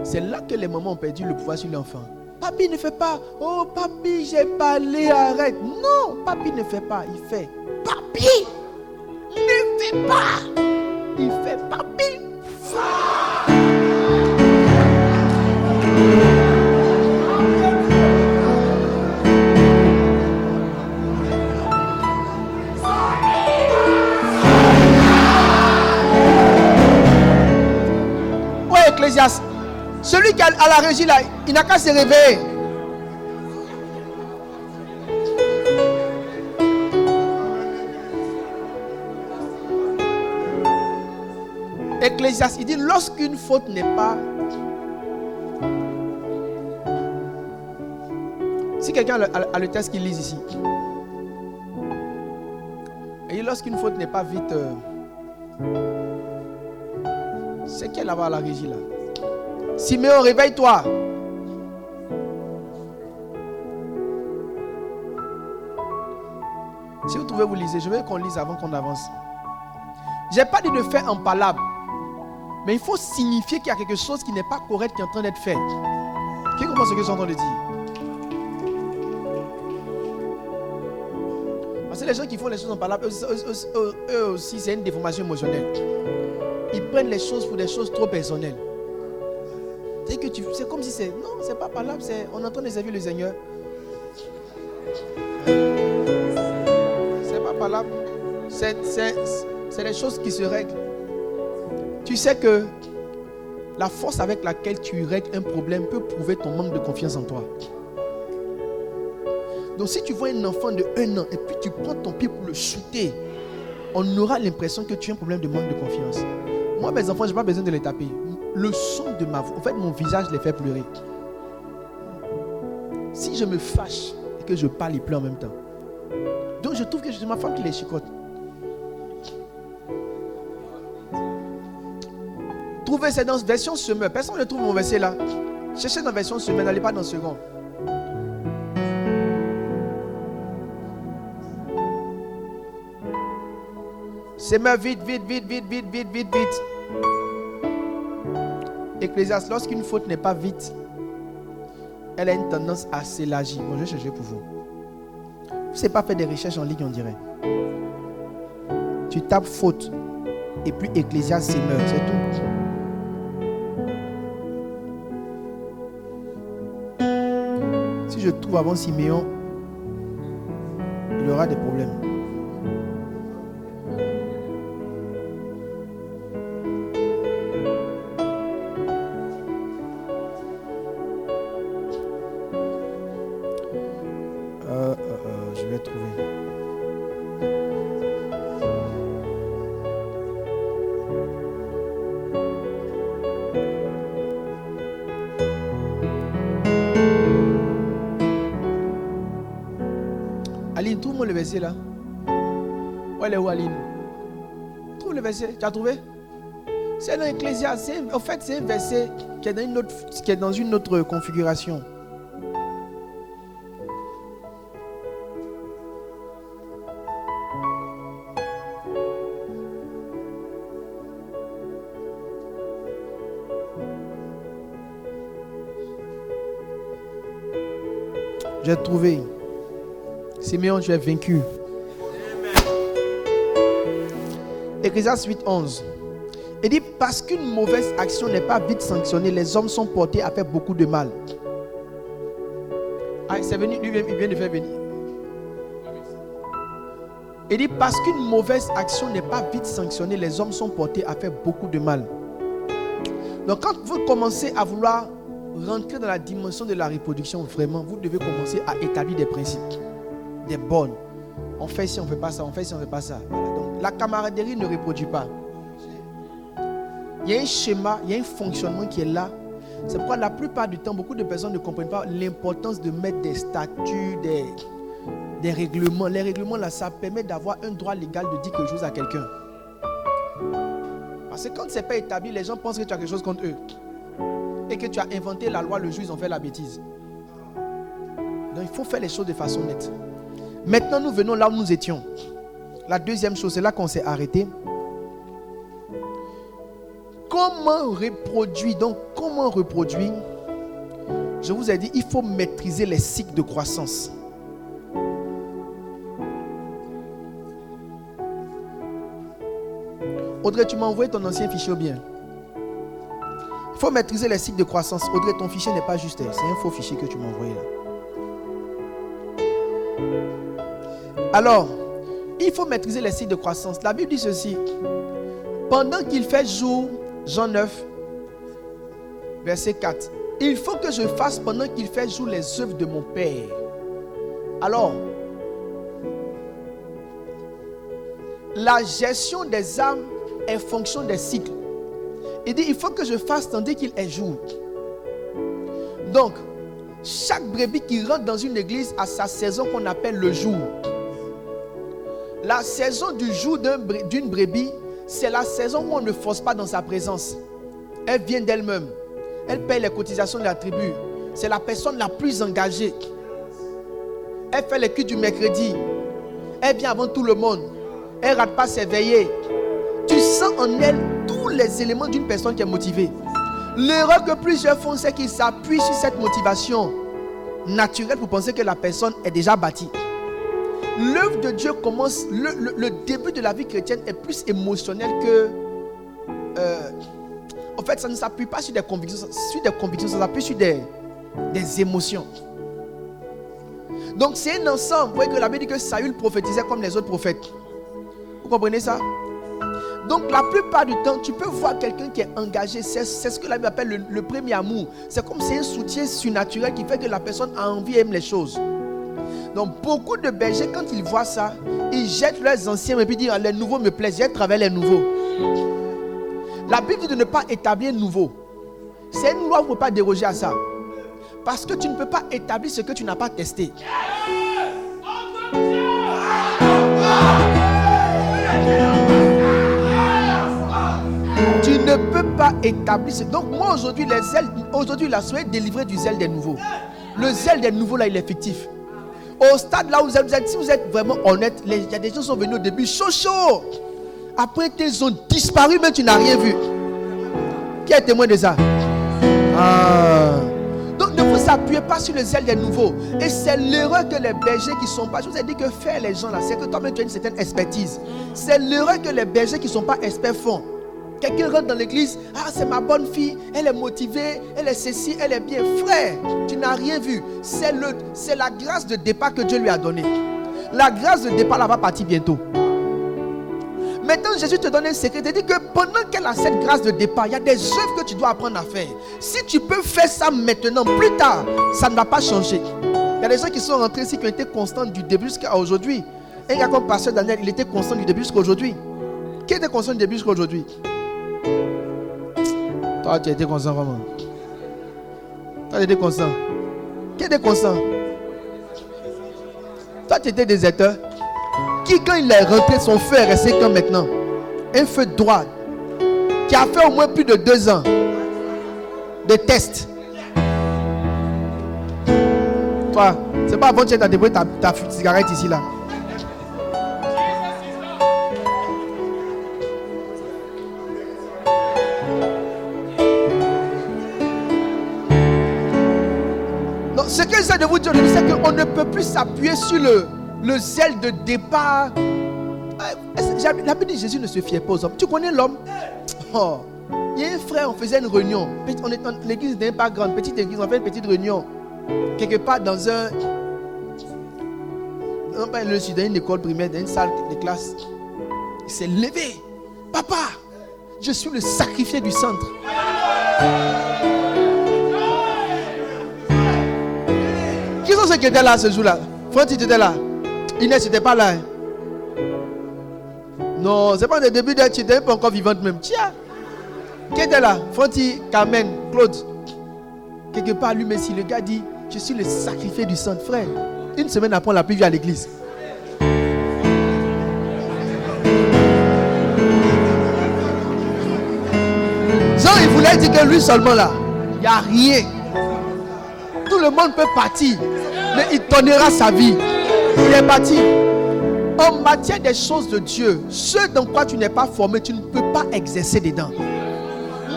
C'est là que les mamans ont perdu le pouvoir sur l'enfant. Papi ne fait pas. Oh papi, j'ai parlé, arrête. Non, papi ne fait pas, il fait. Papi ne fait pas. Il fait papi. Ouais, Ecclésiaste. Celui qui est à la régie là, il n'a qu'à se réveiller. Ecclésiaste, il dit lorsqu'une faute n'est pas... Si quelqu'un a le texte qu'il lise ici. Et lorsqu'une faute n'est pas vite... C'est qui est là-bas à la régie là? Siméon, réveille-toi. Si vous trouvez, vous lisez. Je veux qu'on lise avant qu'on avance. Je n'ai pas dit de faire en palabre. Mais il faut signifier qu'il y a quelque chose qui n'est pas correct qui est en train d'être fait. Qui comprend ce que je suis en train de dire? Parce que les gens qui font les choses en palabre, eux aussi, c'est une déformation émotionnelle. Ils prennent les choses pour des choses trop personnelles. C'est comme si c'est... Non, c'est pas palabre, on est en train de servir le Seigneur. C'est pas palabre. C'est des choses qui se règlent. Tu sais que la force avec laquelle tu règles un problème peut prouver ton manque de confiance en toi. Donc si tu vois un enfant de 1 an et puis tu prends ton pied pour le shooter, on aura l'impression que tu as un problème de manque de confiance. Moi, mes enfants, je n'ai pas besoin de les taper. Le son de ma voix, en fait, mon visage les fait pleurer. Si je me fâche et que je parle, ils pleurent en même temps. Donc je trouve que c'est ma femme qui les chicote. Trouvez, c'est dans version semeur. Personne ne trouve mon verset là. Cherchez dans version semeur, n'allez pas dans second. Semeur, vite. Ecclésiaste, lorsqu'une faute n'est pas vite, elle a une tendance à s'élargir. Bon, je vais chercher pour vous. Vous ne savez pas faire des recherches en ligne, on dirait. Tu tapes faute et puis Ecclésiaste Semeur, c'est tout. Si je trouve avant Siméon, il aura des problèmes. Je vais trouver. Aline, trouve-moi le verset là. Où elle est où, Aline? Trouve le verset. Tu as trouvé? C'est dans Ecclésiaste. En fait, c'est un verset qui est dans une autre configuration. J'ai trouvé. Siméon, tu es vaincu. Ecclésiaste 8:11. Il dit, parce qu'une mauvaise action n'est pas vite sanctionnée, les hommes sont portés à faire beaucoup de mal. Ah, c'est venu, lui, il vient de faire venir. Il dit, parce qu'une mauvaise action n'est pas vite sanctionnée, les hommes sont portés à faire beaucoup de mal. Donc quand vous commencez à vouloir rentrer dans la dimension de la reproduction, vraiment, vous devez commencer à établir des principes, des bornes. On fait ci, on ne fait pas ça, on fait ci, on ne fait pas ça. Voilà. Donc, la camaraderie ne reproduit pas. Il y a un schéma, il y a un fonctionnement qui est là. C'est pourquoi la plupart du temps, beaucoup de personnes ne comprennent pas l'importance de mettre des statuts, des règlements. Les règlements, là, ça permet d'avoir un droit légal de dire quelque chose à quelqu'un. Parce que quand ce n'est pas établi, les gens pensent que tu as quelque chose contre eux. Et que tu as inventé la loi, le juge, ils ont fait la bêtise. Donc il faut faire les choses de façon nette. Maintenant, nous venons là où nous étions. La deuxième chose, c'est là qu'on s'est arrêté. Comment reproduire? Donc, comment reproduire? Je vous ai dit, il faut maîtriser les cycles de croissance. Audrey, tu m'as envoyé ton ancien fichier ou bien? Il faut maîtriser les cycles de croissance. Audrey, ton fichier n'est pas juste. C'est un faux fichier que tu m'as envoyé là. Alors, il faut maîtriser les cycles de croissance. La Bible dit ceci. Pendant qu'il fait jour, Jean 9, verset 4. Il faut que je fasse pendant qu'il fait jour les œuvres de mon Père. Alors, la gestion des âmes est fonction des cycles. Il dit, il faut que je fasse tandis qu'il est jour. Donc, chaque brebis qui rentre dans une église a sa saison qu'on appelle le jour. La saison du jour d'une brebis, c'est la saison où on ne force pas dans sa présence. Elle vient d'elle-même. Elle paye les cotisations de la tribu. C'est la personne la plus engagée. Elle fait les cultes du mercredi. Elle vient avant tout le monde. Elle ne rate pas ses veillées. Tu sens en elle tous les éléments d'une personne qui est motivée. L'erreur que plusieurs font, c'est qu'ils s'appuient sur cette motivation naturelle pour penser que la personne est déjà bâtie. L'œuvre de Dieu commence, le début de la vie chrétienne est plus émotionnel que... en fait, ça ne s'appuie pas sur des convictions, ça s'appuie sur des émotions. Donc c'est un ensemble. Vous voyez que la Bible dit que Saül prophétisait comme les autres prophètes. Vous comprenez ça? Donc la plupart du temps, tu peux voir quelqu'un qui est engagé. C'est ce que la Bible appelle le premier amour. C'est comme c'est un soutien surnaturel qui fait que la personne a envie, aime les choses. Donc beaucoup de bergers, quand ils voient ça, ils jettent leurs anciens et puis disent, les nouveaux me plaisent, j'ai travaillé les nouveaux. La Bible dit de ne pas établir nouveau. C'est une loi, vous ne pouvez pas déroger à ça. Parce que tu ne peux pas établir ce que tu n'as pas testé. Tu ne peux pas établir. Donc moi aujourd'hui, là, soyez délivré du zèle des nouveaux. Le zèle des nouveaux là, il est fictif. Au stade là où vous êtes, si vous êtes vraiment honnête, il y a des gens qui sont venus au début chaud. Après qu'ils ont disparu, mais tu n'as rien vu. Qui est témoin de ça? Donc ne vous appuyez pas sur le zèle des nouveaux. Et c'est l'erreur que les bergers qui ne sont pas... Je vous ai dit que faire les gens là, c'est que toi-même tu as une certaine expertise. C'est l'erreur que les bergers qui ne sont pas experts font. Quelqu'un rentre dans l'église, c'est ma bonne fille, elle est motivée, elle est ceci, elle est bien. Frère, tu n'as rien vu. C'est la grâce de départ que Dieu lui a donnée. La grâce de départ, elle va partir bientôt. Maintenant, Jésus te donne un secret. Il te dit que pendant qu'elle a cette grâce de départ, il y a des œuvres que tu dois apprendre à faire. Si tu peux faire ça maintenant, plus tard, ça ne va pas changer. Il y a des gens qui sont rentrés ici qui ont été constants du début jusqu'à aujourd'hui. Un gars comme Pasteur Daniel, il était constant du début jusqu'à aujourd'hui. Qui était constant du début jusqu'à aujourd'hui? Toi, tu as été constant vraiment. Toi, tu étais constant. Qui était constant? Toi, tu étais déserteur. Qui, quand il est rentré, son feu est resté comme maintenant? Un feu droit. Qui a fait au moins plus de 2 ans de test. Toi, c'est pas avant que tu aies déposé ta cigarette ici là. Donc, ce que j'essaie de vous dire, c'est qu'on ne peut plus s'appuyer sur le zèle de départ. La Bible dit Jésus ne se fiait pas aux hommes. Tu connais l'homme? Il y a un frère, on faisait une réunion. L'église n'est pas grande, petite église, on fait une petite réunion. Quelque part dans un... Non, pas dans une école primaire, dans une salle de classe. Il s'est levé. Papa, je suis le sacrifié du centre. Qui sont ceux qui étaient là ce jour-là? Franti, tu étais là? Inès, tu n'étais pas là? Hein? Non, c'est pas le début de... Tu n'étais pas encore vivante même. Tiens! Qui était là? Franti, Carmen, Claude. Quelque part, lui, mais si le gars dit, je suis le sacrifié du centre, frère. Une semaine après, on l'a plus vu à l'église. Genre, il voulait dire que lui seulement là, il n'y a rien. Tout le monde peut partir, mais il donnera sa vie. Il est parti. En matière des choses de Dieu, ce dans quoi tu n'es pas formé, tu ne peux pas exercer dedans.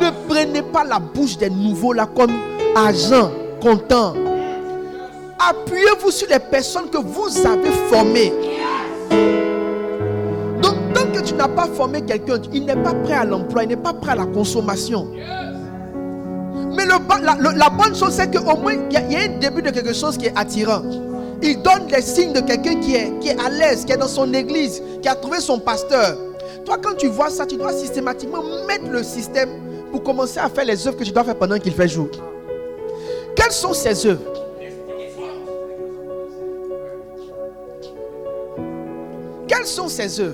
Ne prenez pas la bouche des nouveaux là comme agent, comptant. Appuyez-vous sur les personnes que vous avez formées. Donc, tant que tu n'as pas formé quelqu'un, il n'est pas prêt à l'emploi, il n'est pas prêt à la consommation. Mais la bonne chose, c'est qu'au moins, il y a un début de quelque chose qui est attirant. Il donne les signes de quelqu'un qui est à l'aise, qui est dans son église, qui a trouvé son pasteur. Toi, quand tu vois ça, tu dois systématiquement mettre le système pour commencer à faire les œuvres que tu dois faire pendant qu'il fait jour. Quelles sont ces œuvres? Quelles sont ces œuvres?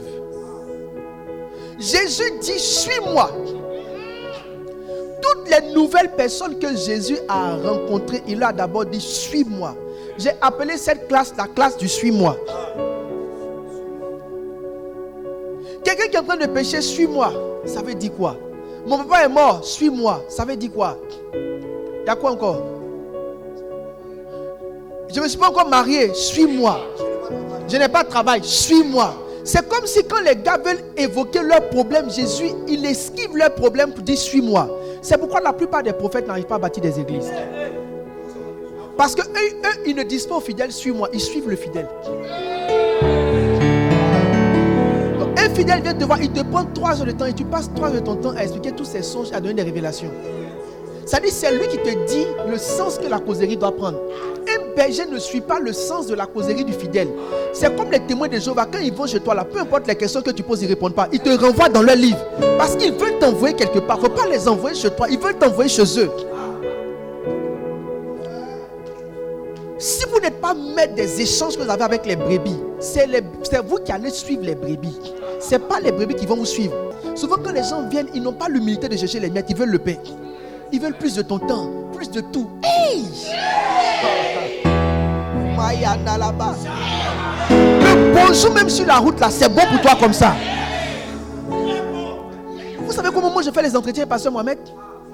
Jésus dit, suis-moi. Toutes les nouvelles personnes que Jésus a rencontrées, il a d'abord dit, suis-moi. J'ai appelé cette classe la classe du suis-moi. Quelqu'un qui est en train de pécher, suis-moi. Ça veut dire quoi? Mon papa est mort, suis-moi. Ça veut dire quoi? Il y a quoi encore? Je ne me suis pas encore marié, suis-moi. Je n'ai pas de travail, suis-moi. C'est comme si quand les gars veulent évoquer leurs problèmes, Jésus, il esquive leurs problèmes pour dire suis-moi. C'est pourquoi la plupart des prophètes n'arrivent pas à bâtir des églises. Parce que eux, ils ne disent pas aux fidèles, suis-moi, ils suivent le fidèle. Donc, un fidèle vient te voir, il te prend 3 heures de temps et tu passes 3 heures de ton temps à expliquer tous ses songes, à donner des révélations. C'est-à-dire, c'est lui qui te dit le sens que la causerie doit prendre. Un berger ne suit pas le sens de la causerie du fidèle. C'est comme les témoins de Jéhovah, quand ils vont chez toi, là, peu importe les questions que tu poses, ils ne répondent pas. Ils te renvoient dans leur livre. Parce qu'ils veulent t'envoyer quelque part. Il ne faut pas les envoyer chez toi, ils veulent t'envoyer chez eux. Si vous n'êtes pas maître des échanges que vous avez avec les brebis, c'est vous qui allez suivre les brebis. Ce n'est pas les brebis qui vont vous suivre. Souvent quand les gens viennent, ils n'ont pas l'humilité de chercher les miettes, ils veulent le pain. Ils veulent plus de ton temps, plus de tout. Hey! Le bonjour même sur la route là, c'est bon pour toi comme ça. Vous savez comment moi je fais les entretiens, pasteur Mohamed?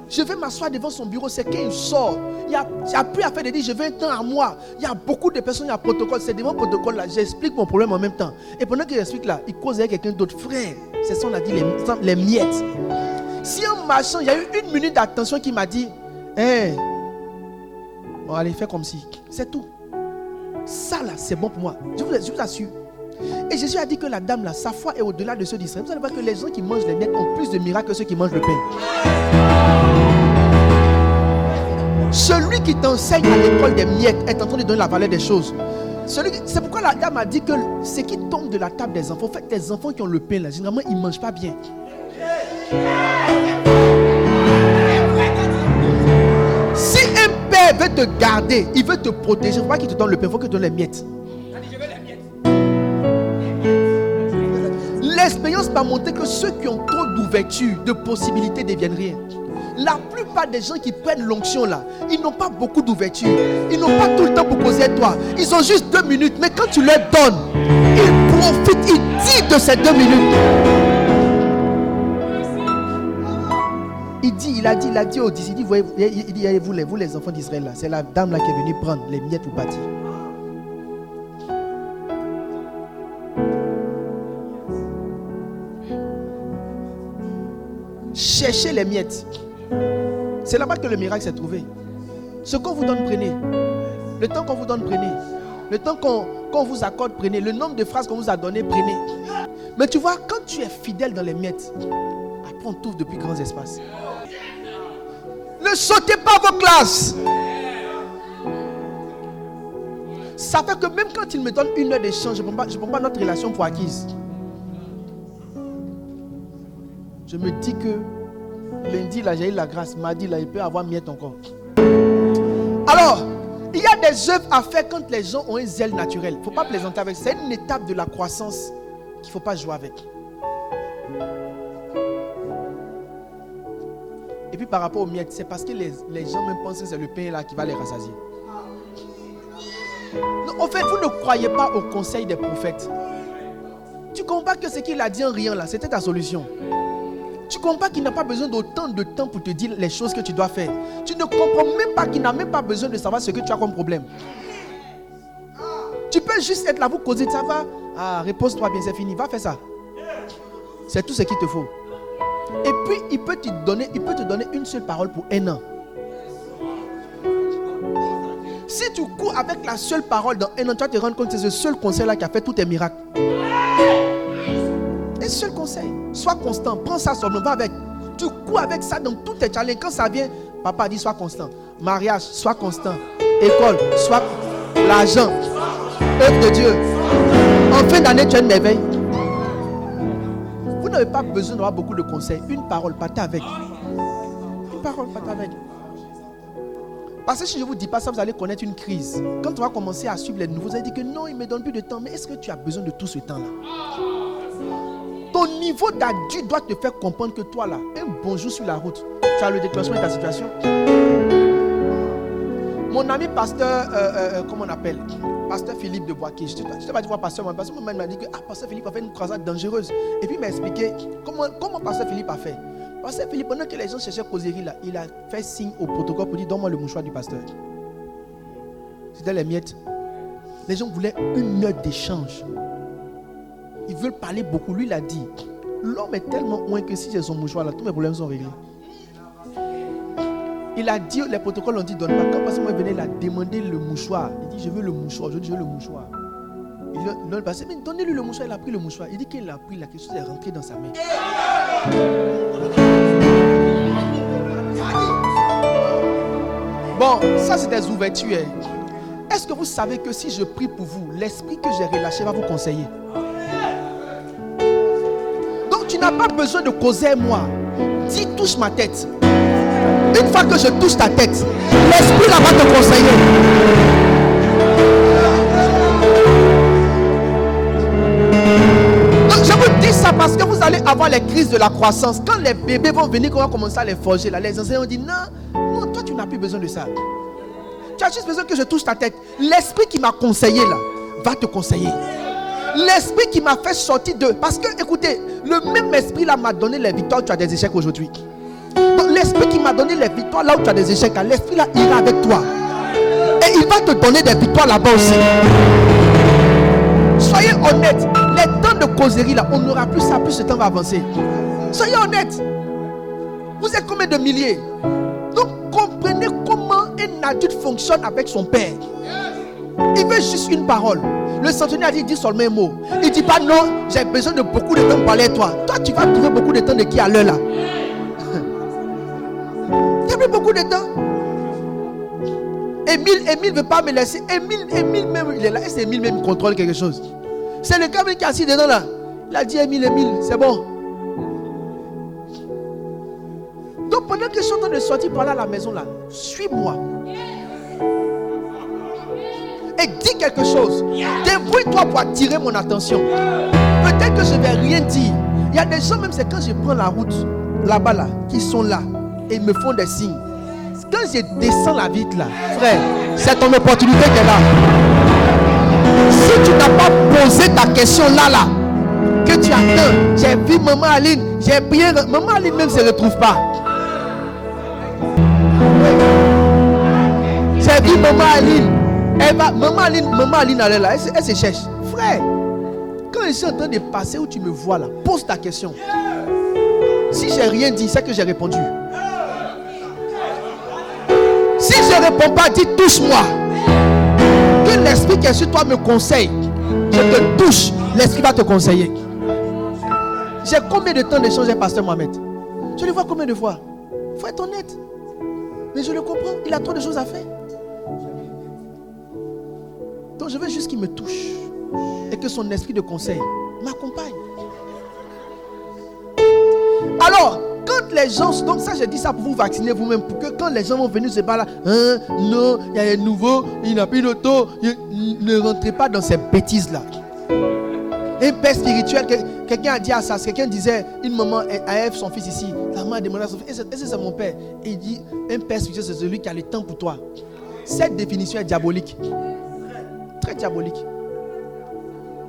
Je vais m'asseoir devant son bureau, c'est qu'il sort. Il n'y a plus à faire de dire je veux un temps à moi. Il y a beaucoup de personnes, il y a un protocole. C'est devant le protocole là, j'explique mon problème en même temps. Et pendant qu'il explique là, il cause avec quelqu'un d'autre. Frère, c'est ça on a dit les miettes. Si en marchant, il y a eu 1 minute d'attention qui m'a dit bon, allez, fais comme si. C'est tout. Ça là, c'est bon pour moi. Je vous assure. Et Jésus a dit que la dame là, sa foi est au-delà de ceux d'Israël. Vous allez voir que les gens qui mangent les miettes ont plus de miracles que ceux qui mangent le pain. Celui qui t'enseigne à l'école des miettes est en train de donner la valeur des choses. C'est pourquoi la dame a dit que ce qui tombe de la table des enfants, en fait, les enfants qui ont le pain là, généralement ils ne mangent pas bien. Si un père veut te garder, il veut te protéger, il ne faut pas qu'il te donne le pain, il faut qu'il te donne les miettes. L'expérience m'a montré que ceux qui ont trop d'ouverture, de possibilités deviennent rien. La plupart des gens qui prennent l'onction là, ils n'ont pas beaucoup d'ouverture. Ils n'ont pas tout le temps pour poser toi. Ils ont juste 2 minutes. Mais quand tu leur donnes, ils profitent, ils tirent de ces 2 minutes. Il a dit aux disciples, il dit, vous les enfants d'Israël là, c'est la dame là qui est venue prendre les miettes pour bâtir. Cherchez les miettes. C'est là-bas que le miracle s'est trouvé. Ce qu'on vous donne, prenez. Le temps qu'on vous donne, prenez. Le temps qu'on vous accorde, prenez. Le nombre de phrases qu'on vous a donné, prenez. Mais tu vois, quand tu es fidèle dans les miettes, après on t'ouvre depuis grands espaces. Ne sautez pas vos classes. Ça fait que même quand il me donne 1 heure d'échange, je ne prends pas notre relation pour acquise. Je me dis que lundi, là, j'ai eu la grâce. Mardi, là, il peut avoir miette encore. Alors, il y a des œuvres à faire quand les gens ont un zèle naturel. Il ne faut pas plaisanter avec. C'est une étape de la croissance qu'il ne faut pas jouer avec. Et puis par rapport aux miettes, c'est parce que les gens même pensent que c'est le pain là qui va les rassasier. Non, en fait, vous ne croyez pas au conseil des prophètes. Tu comprends que ce qu'il a dit en riant là, c'était ta solution. Tu comprends qu'il n'a pas besoin d'autant de temps pour te dire les choses que tu dois faire. Tu ne comprends même pas qu'il n'a même pas besoin de savoir ce que tu as comme problème. Tu peux juste être là, vous causer, ça va. Ah, repose-toi bien, c'est fini, va faire ça. C'est tout ce qu'il te faut. Et puis, il peut te donner 1 seule parole pour 1 an. Si tu cours avec la seule parole dans 1 an, tu vas te rendre compte que c'est ce seul conseil là qui a fait tous tes miracles. Un seul conseil, sois constant, prends ça sur le va avec. Tu cours avec ça dans tous tes challenges. Quand ça vient, papa dit sois constant. Mariage, sois constant. École, sois l'argent. Œuvre de Dieu. En fin d'année, tu as une merveille. Vous n'avez pas besoin d'avoir beaucoup de conseils. Une parole, partez avec. Une parole, partez avec. Parce que si je ne vous dis pas ça, vous allez connaître une crise. Quand on va commencer à suivre les nouveaux, vous allez dire que non, il ne me donne plus de temps. Mais est-ce que tu as besoin de tout ce temps-là? Ton niveau d'adulte doit te faire comprendre que toi là, un bonjour sur la route, tu as le déclenchement de ta situation. Mon ami pasteur, comment on appelle? Pasteur Philippe de Boaké. Je t'ai pas dit voir pasteur, parce que mon m'a dit que pasteur Philippe a fait une croisade dangereuse. Et puis il m'a expliqué comment pasteur Philippe a fait. Pasteur Philippe, pendant que les gens cherchaient causerie là, il a fait signe au protocole pour dire donne-moi le mouchoir du pasteur. C'était les miettes. Les gens voulaient 1 heure d'échange. Ils veulent parler beaucoup. Lui, il a dit l'homme est tellement loin que si j'ai son mouchoir là, tous mes problèmes sont réglés. Il a dit, les protocoles ont dit donne pas. Quand parce que moi venait là demander le mouchoir, il dit je veux le mouchoir, je veux le mouchoir. Il dit le passé, mais donnez-lui le mouchoir, il a pris le mouchoir. Il dit qu'il a pris, la quelque chose est rentré dans sa main. Bon, ça c'est des ouvertures. Est-ce que vous savez que si je prie pour vous, l'esprit que j'ai relâché va vous conseiller? Donc tu n'as pas besoin de causer moi. Dis touche ma tête. Une fois que je touche ta tête, l'esprit là va te conseiller. Donc je vous dis ça parce que vous allez avoir les crises de la croissance. Quand les bébés vont venir, qu'on va commencer à les forger là, les enseignants ont dit non, toi tu n'as plus besoin de ça. Tu as juste besoin que je touche ta tête. L'esprit qui m'a conseillé là va te conseiller. L'esprit qui m'a fait sortir de... Parce que écoutez, le même esprit là m'a donné les victoires. Tu as des échecs aujourd'hui. Donc l'esprit qui m'a donné les victoires là où tu as des échecs, l'esprit là ira avec toi. Et il va te donner des victoires là-bas aussi. Soyez honnêtes. Les temps de causerie là, on n'aura plus ça, plus ce temps va avancer. Soyez honnêtes. Vous êtes combien de milliers? Donc comprenez comment un adulte fonctionne avec son père. Il veut juste une parole. Le centenier a dit, dis seulement un mot. Il dit pas non, j'ai besoin de beaucoup de temps pour parler à toi. Toi tu vas trouver beaucoup de temps de qui à l'heure là? Il n'y a plus beaucoup de temps. Émile ne veut pas me laisser. Émile même, il est là. Et c'est Émile même qui contrôle quelque chose. C'est le gars qui est assis dedans là. Il a dit Émile, c'est bon. Donc pendant que je suis en train de sortir par là à la maison là, suis-moi. Et dis quelque chose. Débrouille-toi pour attirer mon attention. Peut-être que je ne vais rien dire. Il y a des gens, même c'est quand je prends la route là-bas là, qui sont là et ils me font des signes. Quand je descends la vitre là, frère, c'est ton opportunité qui est là. Si tu n'as pas posé ta question là, que tu attends, j'ai vu maman Aline, j'ai prié, maman Aline même ne se retrouve pas. J'ai vu maman Aline, maman Aline elle est là, elle se cherche. Frère, quand je suis en train de passer où tu me vois là, pose ta question. Si j'ai rien dit, c'est que j'ai répondu. Si je ne réponds pas, dis touche-moi. Que l'esprit qui est sur toi me conseille. Je te touche, l'esprit va te conseiller. J'ai combien de temps d'échanger avec Pasteur Mohamed? Je le vois combien de fois? Il faut être honnête. Mais je le comprends, il a trop de choses à faire. Donc je veux juste qu'il me touche. Et que son esprit de conseil m'accompagne. Alors, quand les gens, donc ça je dis ça pour vous vacciner vous-même, pour que quand les gens vont venir se parler, non, il y a des nouveaux, il n'a plus d'auto, ne rentrez pas dans ces bêtises là. Un père spirituel, quelqu'un a dit à ça, quelqu'un disait, une maman a son fils ici, la maman a demandé à son fils, est-ce que c'est mon père? Et il dit, un père spirituel c'est celui qui a le temps pour toi. Cette définition est diabolique, très diabolique.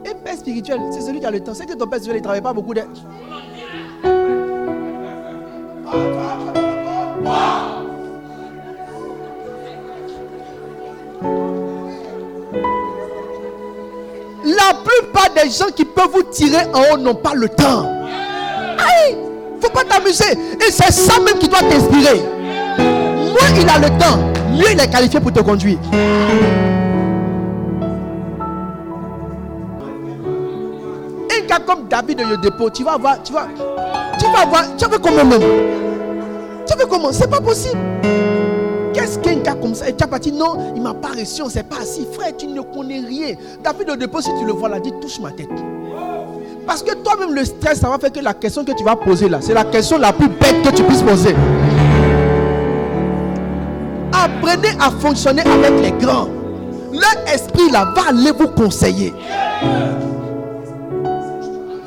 Un père spirituel c'est celui qui a le temps, c'est que ton père spirituel il ne travaille pas beaucoup de... La plupart des gens qui peuvent vous tirer en haut n'ont pas le temps. Aïe, faut pas t'amuser. Et c'est ça même qui doit t'inspirer. Moins il a le temps, mieux il est qualifié pour te conduire. Un gars comme David de Yodepo, tu vas voir comment même. Tu veux comment? C'est pas possible. Qu'est-ce qu'un gars comme ça? Et tu as pas dit non, il m'a pas reçu, on ne sait pas si. Frère, tu ne connais rien. David de dépôt, si tu le vois là, dis touche ma tête. Parce que toi-même, le stress, ça va faire que la question que tu vas poser là, c'est la question la plus bête que tu puisses poser. Apprenez à fonctionner avec les grands. Leur esprit là va aller vous conseiller.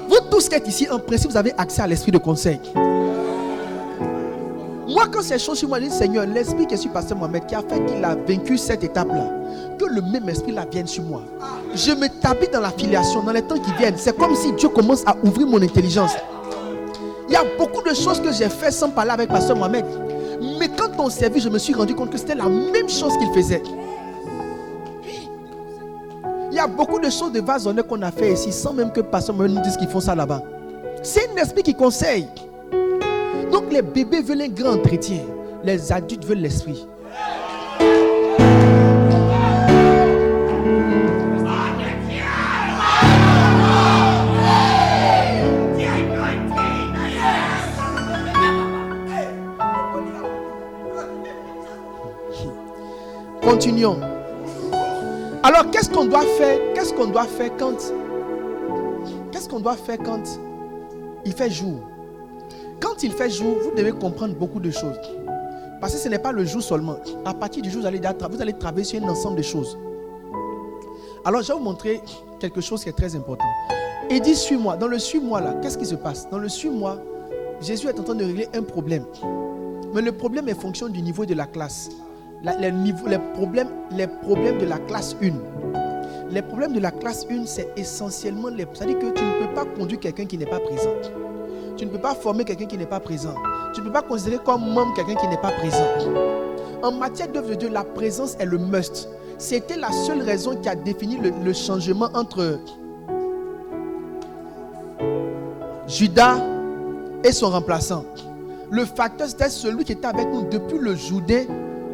Vous tous qui êtes ici, en principe, vous avez accès à l'esprit de conseil. Moi, quand ces choses sur moi, je dis Seigneur, l'esprit qui est sur Pasteur Mohamed, qui a fait qu'il a vaincu cette étape-là, que le même esprit là vienne sur moi. Je m'établis dans la filiation, dans les temps qui viennent. C'est comme si Dieu commence à ouvrir mon intelligence. Il y a beaucoup de choses que j'ai fait sans parler avec Pasteur Mohamed. Mais quand on servit, je me suis rendu compte que c'était la même chose qu'il faisait. Il y a beaucoup de choses de vase honneur qu'on a fait ici sans même que Pasteur Mohamed nous dise qu'ils font ça là-bas. C'est un esprit qui conseille. Donc les bébés veulent un grand entretien. Les adultes veulent l'esprit. Continuons. Alors qu'est-ce qu'on doit faire? Qu'est-ce qu'on doit faire quand il fait jour? Quand il fait jour, vous devez comprendre beaucoup de choses. Parce que ce n'est pas le jour seulement. À partir du jour, vous allez traverser un ensemble de choses. Alors, je vais vous montrer quelque chose qui est très important. Il dit, suis-moi. Dans le suis-moi là, qu'est-ce qui se passe? Dans le suis-moi, Jésus est en train de régler un problème. Mais le problème est fonction du niveau de la classe. Les problèmes de la classe 1. Les problèmes de la classe 1, c'est essentiellement... C'est-à-dire que tu ne peux pas conduire quelqu'un qui n'est pas présent. Tu ne peux pas former quelqu'un qui n'est pas présent. Tu ne peux pas considérer comme membre quelqu'un qui n'est pas présent. En matière d'œuvre de Dieu, la présence est le must. C'était la seule raison qui a défini le changement entre Judas et son remplaçant. Le facteur, c'était celui qui était avec nous depuis le Judée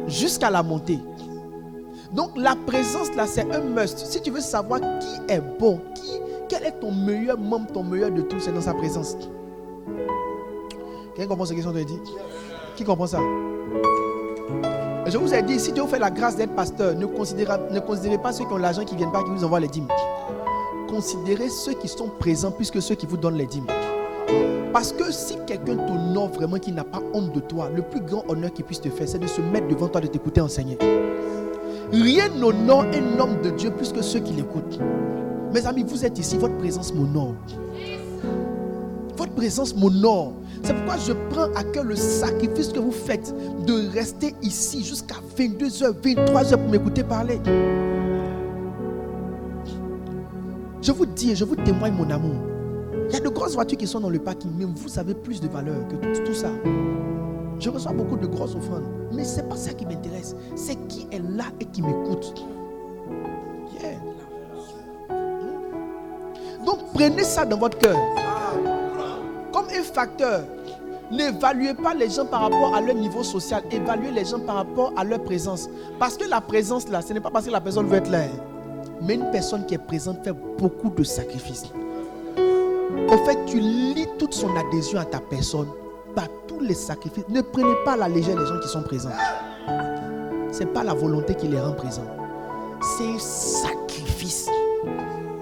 jusqu'à la montée. Donc la présence là, c'est un must. Si tu veux savoir qui est bon, quel est ton meilleur membre, ton meilleur de tous, c'est dans sa présence. Quelqu'un comprend ce que je te dis? Qui comprend ça? Je vous ai dit, si Dieu vous fait la grâce d'être pasteur, ne considérez pas ceux qui ont l'argent qui ne viennent pas, qui vous envoient les dîmes. Considérez ceux qui sont présents plus que ceux qui vous donnent les dîmes. Parce que si quelqu'un t'honore vraiment, qui n'a pas honte de toi, le plus grand honneur qu'il puisse te faire, c'est de se mettre devant toi, de t'écouter enseigner. Rien n'honore un homme de Dieu plus que ceux qui l'écoutent. Mes amis, vous êtes ici, votre présence m'honore. Votre présence m'honore. C'est pourquoi je prends à cœur le sacrifice que vous faites de rester ici jusqu'à 22h, 23h pour m'écouter parler. Je vous dis et je vous témoigne mon amour. Il y a de grosses voitures qui sont dans le parking, mais vous avez plus de valeur que tout ça. Je reçois beaucoup de grosses offrandes, mais ce n'est pas ça qui m'intéresse. C'est qui est là et qui m'écoute. Yeah. Donc prenez ça dans votre cœur comme un facteur. N'évaluez pas les gens par rapport à leur niveau social. Évaluez les gens par rapport à leur présence. Parce que la présence là, ce n'est pas parce que la personne veut être là. Mais une personne qui est présente fait beaucoup de sacrifices. Au fait, tu lis toute son adhésion à ta personne par tous les sacrifices. Ne prenez pas à la légère les gens qui sont présents. Ce n'est pas la volonté qui les rend présents. C'est un sacrifice.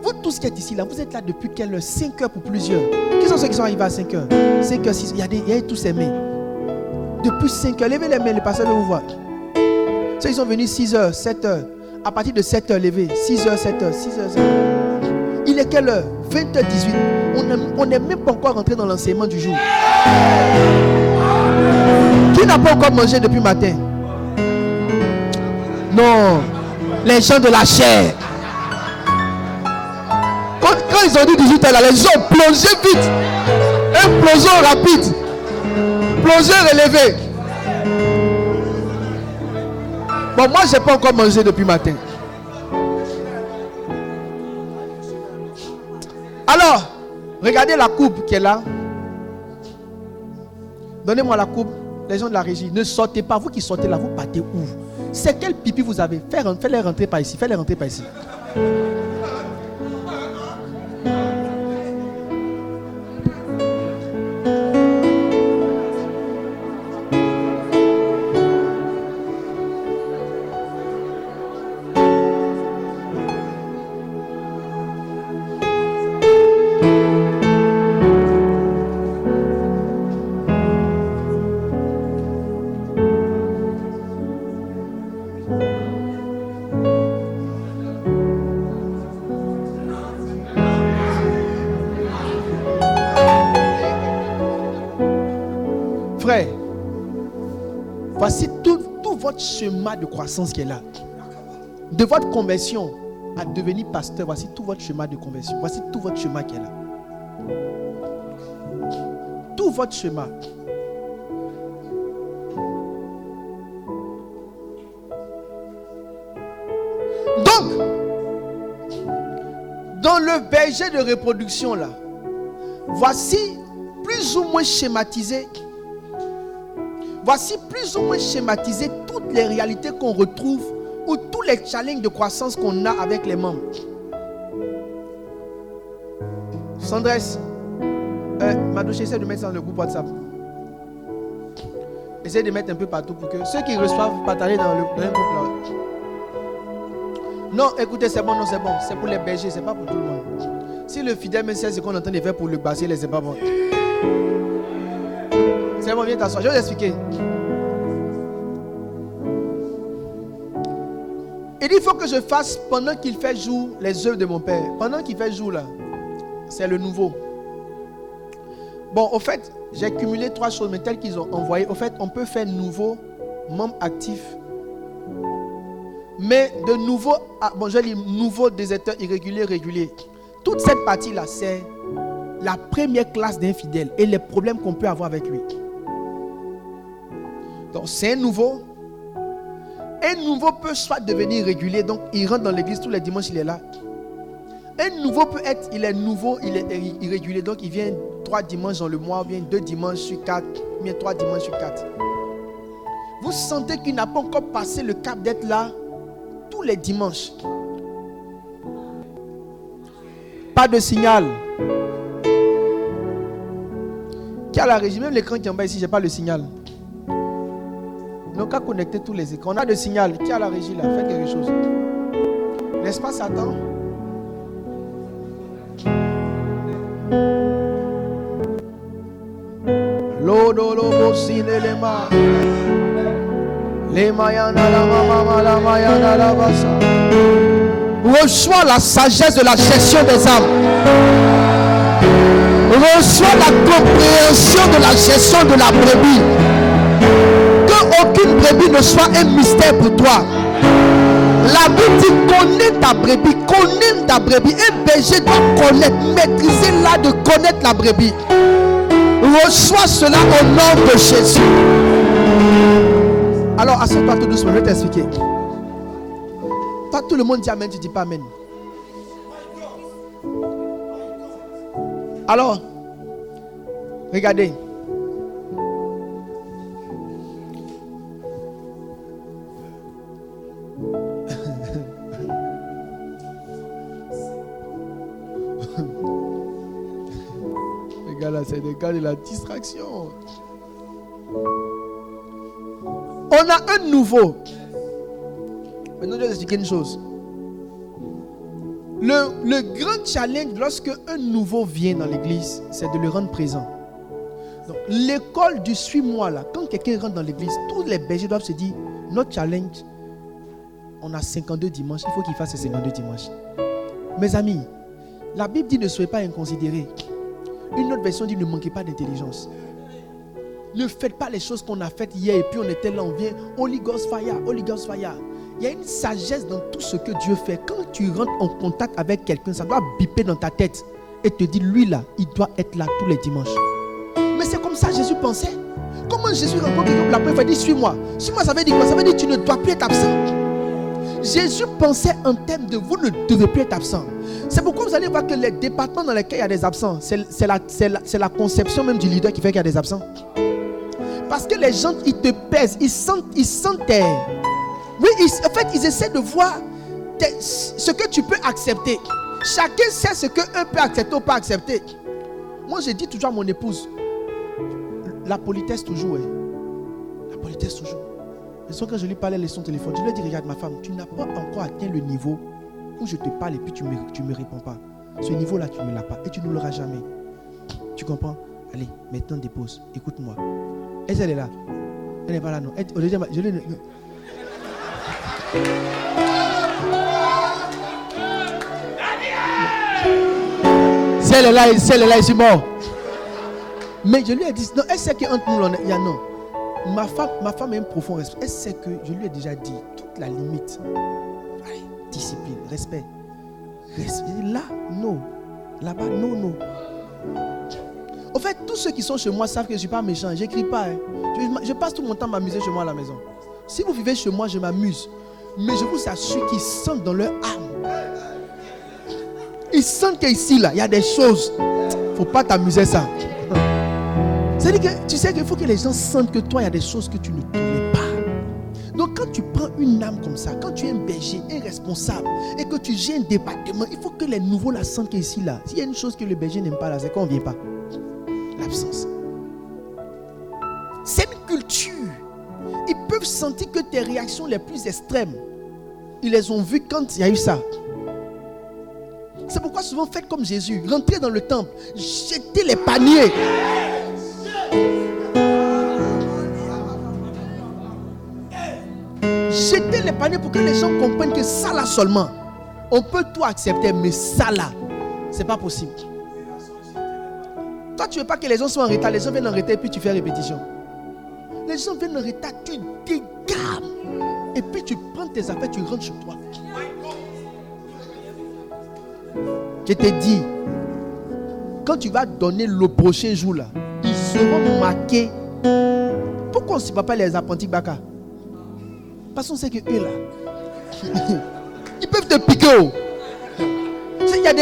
Vous tous qui êtes ici, là, vous êtes là depuis quelle heure? 5 heures pour plusieurs. Qui sont ceux qui sont arrivés à 5 heures? 5 heures, 6 heures. Il y a tous ces mains. Depuis 5 heures, levez les mains, le pasteur veut vous voir. Ceux qui sont venus 6 heures, 7 heures. À partir de 7 heures, levez. 6 heures, 7 heures, 6 heures, 7 heures. Il est quelle heure? 20h18. On n'est même pas encore rentré dans l'enseignement du jour. Qui n'a pas encore mangé depuis matin? Non. Les gens de la chair. Quand ils ont dit 18h, là, les gens ont plongé vite. Un plongeon rapide. Plongé relevé. Bon, moi, je n'ai pas encore mangé depuis matin. Alors, regardez la coupe qui est là. Donnez-moi la coupe. Les gens de la régie, ne sortez pas. Vous qui sortez là, vous partez où? C'est quel pipi vous avez? Fais-les rentrer par ici. Fais-les rentrer par ici. Voici tout votre chemin de croissance qui est là. De votre conversion à devenir pasteur, voici tout votre chemin de conversion. Voici tout votre chemin qui est là. Tout votre chemin. Donc, dans le berger de reproduction là, voici plus ou moins schématisé. Voici plus ou moins schématisé toutes les réalités qu'on retrouve ou tous les challenges de croissance qu'on a avec les membres. Sandresse, Madouche, essaie de mettre ça dans le groupe WhatsApp. Essaie de mettre un peu partout pour que ceux qui reçoivent partager dans le groupe là. Non, écoutez, c'est bon, non, c'est bon. C'est pour les bergers, c'est pas pour tout le monde. Si le fidèle me sait ce qu'on est en train de faire pour le basser, c'est pas bon. C'est bon, viens t'asseoir. Je vais vous expliquer. Il dit, il faut que je fasse pendant qu'il fait jour les œuvres de mon Père. Pendant qu'il fait jour là, c'est le nouveau. Bon, au fait, j'ai cumulé 3 choses, mais telles qu'ils ont envoyé. Au fait, on peut faire nouveau, membre actif. Mais de nouveau, bon, je dis nouveau, déserteur, irrégulier, régulier. Toute cette partie là, c'est la première classe d'infidèles et les problèmes qu'on peut avoir avec lui. Donc c'est un nouveau. Un nouveau peut soit devenir régulier, donc il rentre dans l'église tous les dimanches, il est là. Un nouveau peut être, il est nouveau, il est irrégulier, donc il vient 3 dimanches dans le mois, ou bien 2 dimanches sur 4, ou bien 3 dimanches sur 4. Vous sentez qu'il n'a pas encore passé le cap d'être là tous les dimanches. Pas de signal. Qui a la régie? Même l'écran qui est en bas ici, je n'ai pas le signal. Donc, à connecter tous les écrans. On a de signal. Qui a la régie là? Faites quelque chose. N'est-ce pas, Satan? Reçois la sagesse de la gestion des âmes. Reçois la compréhension de la gestion de la brebis. Aucune brebis ne soit un mystère pour toi. La Bible dit connais ta brebis, connais ta brebis. Un berger doit connaître, maîtriser l'art de connaître la brebis. Reçois cela au nom de Jésus. Alors, assieds-toi tout doucement, je vais t'expliquer. Toi, tout le monde dit amen, tu dis pas amen. Alors, regardez. Là, c'est des cas de la distraction. On a un nouveau. Maintenant, je vais expliquer une chose. Le grand challenge lorsque un nouveau vient dans l'église, c'est de le rendre présent. Donc, l'école du suis-moi là, quand quelqu'un rentre dans l'église, tous les bergers doivent se dire, notre challenge, on a 52 dimanches, il faut qu'il fasse ces 52 dimanches. Mes amis, la Bible dit ne soyez pas inconsidérés. Une autre version dit ne manquez pas d'intelligence. Ne faites pas les choses qu'on a faites hier et puis on était là, on vient Holy Ghost Fire, Holy Ghost Fire. Il y a une sagesse dans tout ce que Dieu fait. Quand tu rentres en contact avec quelqu'un, ça doit biper dans ta tête et te dire lui là, il doit être là tous les dimanches. Mais c'est comme ça Jésus pensait. Comment Jésus rencontre quelqu'un la première fois, il dit suis-moi. Suis-moi, ça veut dire quoi? Ça veut dire que tu ne dois plus être absent. Jésus pensait en termes de vous ne devez plus être absent. C'est pourquoi vous allez voir que les départements dans lesquels il y a des absents, c'est la conception même du leader qui fait qu'il y a des absents. Parce que les gens, ils te pèsent, ils sentent oui, en fait, ils essaient de voir ce que tu peux accepter. Chacun sait ce qu'un peut accepter ou pas accepter. Moi, je dis toujours à mon épouse, la politesse toujours. La politesse toujours. Et quand je lui parlais de son téléphone, je lui ai dit, regarde ma femme, tu n'as pas encore atteint le niveau où je te parle et puis tu me réponds pas. Ce niveau-là, tu ne l'as pas et tu ne l'auras jamais. Tu comprends? Allez, maintenant dépose. Écoute-moi. Est-ce qu'elle est là? Elle n'est pas là, non. Si elle est là, elle est mort. Mais je lui ai dit, non, elle sait qu'entre nous, il y a non. Ma femme a un profond respect. Elle sait que je lui ai déjà dit toute la limite. Allez, discipline, respect. Là, non. Là-bas, non. En fait, tous ceux qui sont chez moi savent que je ne suis pas méchant. Je n'écris pas. Je passe tout mon temps à m'amuser chez moi à la maison. Si vous vivez chez moi, je m'amuse. Mais je vous assure qu'ils sentent dans leur âme. Ils sentent qu'ici, là, il y a des choses. Il ne faut pas t'amuser ça. C'est-à-dire que tu sais qu'il faut que les gens sentent que toi, il y a des choses que tu ne connais pas. Donc quand tu prends une âme comme ça, quand tu es un berger, un responsable, et que tu gères un département, il faut que les nouveaux la sentent qu'ici, là. S'il y a une chose que le berger n'aime pas là, c'est qu'on ne vient pas. L'absence. C'est une culture. Ils peuvent sentir que tes réactions les plus extrêmes, ils les ont vues quand il y a eu ça. C'est pourquoi souvent faites comme Jésus. Rentrez dans le temple, jetez les paniers. Jetez les paniers pour que les gens comprennent que ça là seulement, on peut tout accepter, mais ça là, c'est pas possible. Toi, tu veux pas que les gens soient en retard, les gens viennent en retard et puis tu fais répétition. Les gens viennent en retard, tu dégames. Et puis tu prends tes affaires, tu rentres chez toi. Je te dis, quand tu vas donner le prochain jour là, ils seront marqués. Pourquoi on ne sait pas les apprentis Baka? Parce qu'on sait que eux là, ils peuvent te piquer. Il y a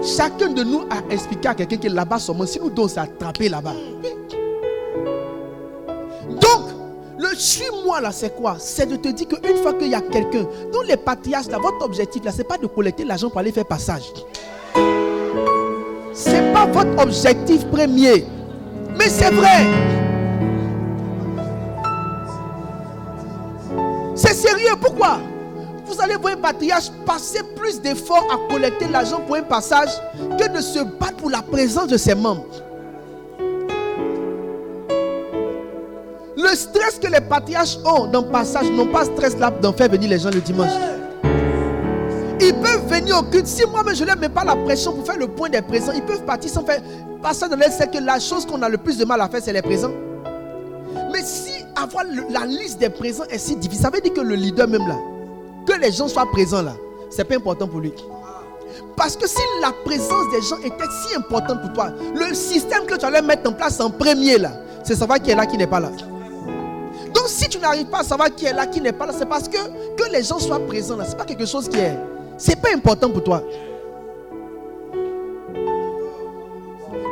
chacun de nous a expliqué à quelqu'un qui est là-bas seulement. Si nous devons s'attraper là-bas. Donc, le suis-moi là, c'est quoi? C'est de te dire qu'une fois qu'il y a quelqu'un, dont les patriarches là, votre objectif là, c'est pas de collecter l'argent pour aller faire passage. C'est pas votre objectif premier. Mais c'est vrai. C'est sérieux, pourquoi? Vous allez voir un patriarche passer plus d'efforts à collecter l'argent pour un passage que de se battre pour la présence de ses membres. Le stress que les patriarches ont dans le passage n'ont pas stress là d'en faire venir les gens le dimanche. Ils peuvent venir au culte. Si moi-même je ne leur mets pas la pression pour faire le point des présents, ils peuvent partir sans faire passage dans l'air. C'est que la chose qu'on a le plus de mal à faire, c'est les présents. Mais si avoir la liste des présents est si difficile, ça veut dire que le leader même là, que les gens soient présents là, c'est pas important pour lui. Parce que si la présence des gens était si importante pour toi, le système que tu allais mettre en place en premier là, c'est savoir qui est là, qui n'est pas là. Donc si tu n'arrives pas à savoir qui est là, qui n'est pas là, c'est parce que les gens soient présents là, c'est pas quelque chose qui est, c'est pas important pour toi.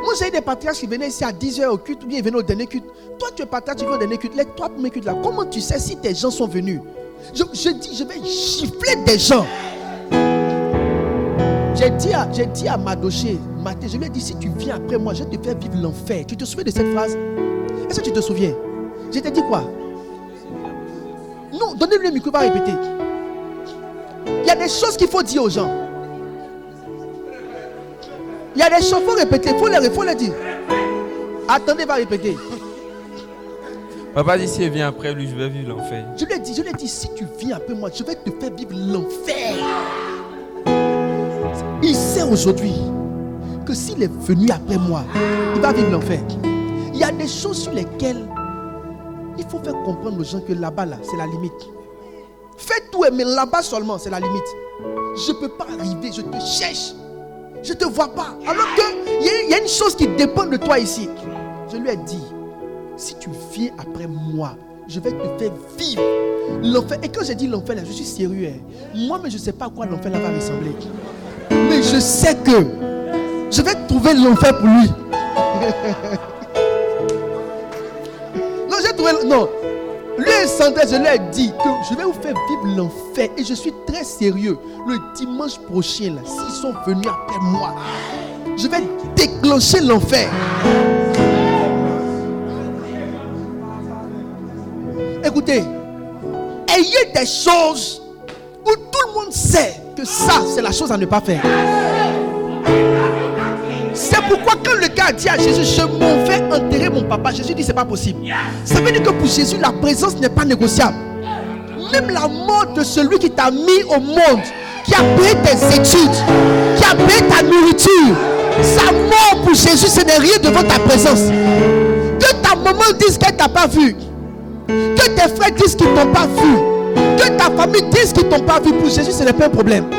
Moi j'ai des patriarches qui venaient ici à 10h au culte ou bien ils venaient au dernier culte. Toi tu es patriarche, tu viens au dernier culte, les 3 premiers cultes là, comment tu sais si tes gens sont venus? Je dis, je vais gifler des gens. J'ai dit à Madoché, Maté, je lui ai dit, si tu viens après moi, je vais te faire vivre l'enfer. Tu te souviens de cette phrase? Est-ce que tu te souviens? Je t'ai dit quoi? Non, donnez-lui le micro, il va répéter. Il y a des choses qu'il faut dire aux gens. Il y a des choses, il faut répéter, il faut les dire. Attendez, il va répéter. Papa dit si elle vient après lui, je vais vivre l'enfer. Je lui ai dit, si tu viens après moi, je vais te faire vivre l'enfer. Il sait aujourd'hui que s'il est venu après moi, il va vivre l'enfer. Il y a des choses sur lesquelles il faut faire comprendre aux gens que là-bas, là, c'est la limite. Fais tout, mais là-bas seulement, c'est la limite. Je ne peux pas arriver, je te cherche. Je ne te vois pas. Alors qu'il y a une chose qui dépend de toi ici. Je lui ai dit, si tu viens après moi, je vais te faire vivre l'enfer. Et quand j'ai dit l'enfer, là, je suis sérieux. Moi, mais je ne sais pas à quoi l'enfer là va ressembler. Mais je sais que je vais trouver l'enfer pour lui. Non, j'ai trouvé. Non. Lui est centré, je lui ai dit que je vais vous faire vivre l'enfer. Et je suis très sérieux. Le dimanche prochain, là, s'ils sont venus après moi, je vais déclencher l'enfer. Écoutez, ayez des choses où tout le monde sait que ça, c'est la chose à ne pas faire. C'est pourquoi quand le gars a dit à Jésus, je m'en vais enterrer mon papa, Jésus dit, c'est pas possible. Ça veut dire que pour Jésus, la présence n'est pas négociable. Même la mort de celui qui t'a mis au monde, qui a payé tes études, qui a payé ta nourriture, sa mort pour Jésus, ce n'est rien devant ta présence. Que ta maman dise qu'elle t'a pas vu, que tes frères disent qu'ils t'ont pas vu, que ta famille dise qu'ils t'ont pas vu, pour Jésus ce n'est pas un problème.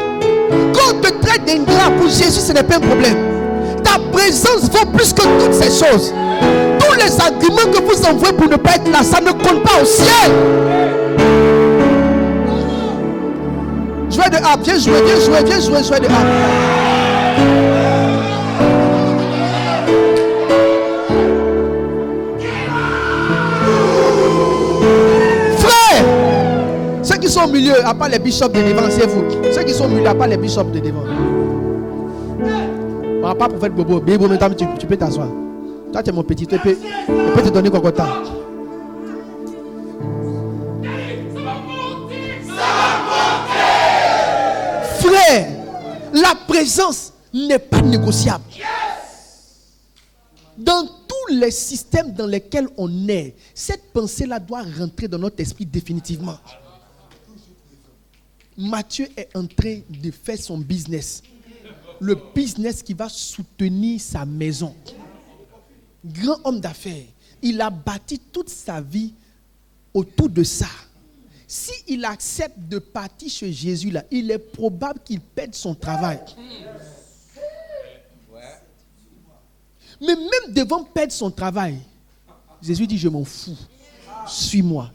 Quand on te traite d'ingrat, pour Jésus ce n'est pas un problème. Ta présence vaut plus que toutes ces choses. Tous les arguments que vous envoyez pour ne pas être là, ça ne compte pas au ciel. Jouez de harpe, viens jouer de harpe. Ceux qui sont au milieu, à part les bishops de devant, c'est vous. Ceux qui sont au milieu, à part les bishops de devant. On va pas prophète Bobo. Bobo, maintenant tu peux t'asseoir. Toi, tu es mon petit, je peux te donner cocotin. Frère, la présence n'est pas négociable. Dans tous les systèmes dans lesquels on est, cette pensée-là doit rentrer dans notre esprit définitivement. Matthieu est en train de faire son business. Le business qui va soutenir sa maison. Grand homme d'affaires. Il a bâti toute sa vie autour de ça. S'il accepte de partir chez Jésus, là, il est probable qu'il perde son travail. Mais même devant perdre son travail, Jésus dit, je m'en fous. Suis-moi.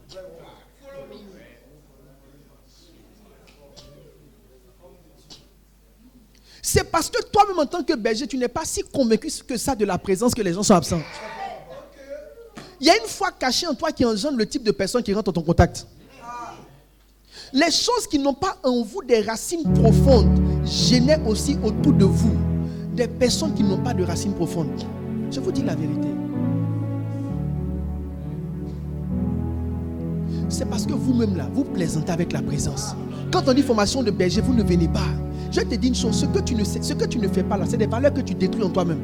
C'est parce que toi-même en tant que berger, tu n'es pas si convaincu que ça de la présence que les gens sont absents. Il y a une foi cachée en toi qui engendre le type de personne qui rentre en ton contact. Les choses qui n'ont pas en vous des racines profondes génèrent aussi autour de vous des personnes qui n'ont pas de racines profondes. Je vous dis la vérité. C'est parce que vous-même là, vous plaisantez avec la présence. Quand on dit formation de berger, vous ne venez pas. Je te dis une chose, ce que tu ne fais pas là, c'est des valeurs que tu détruis en toi-même.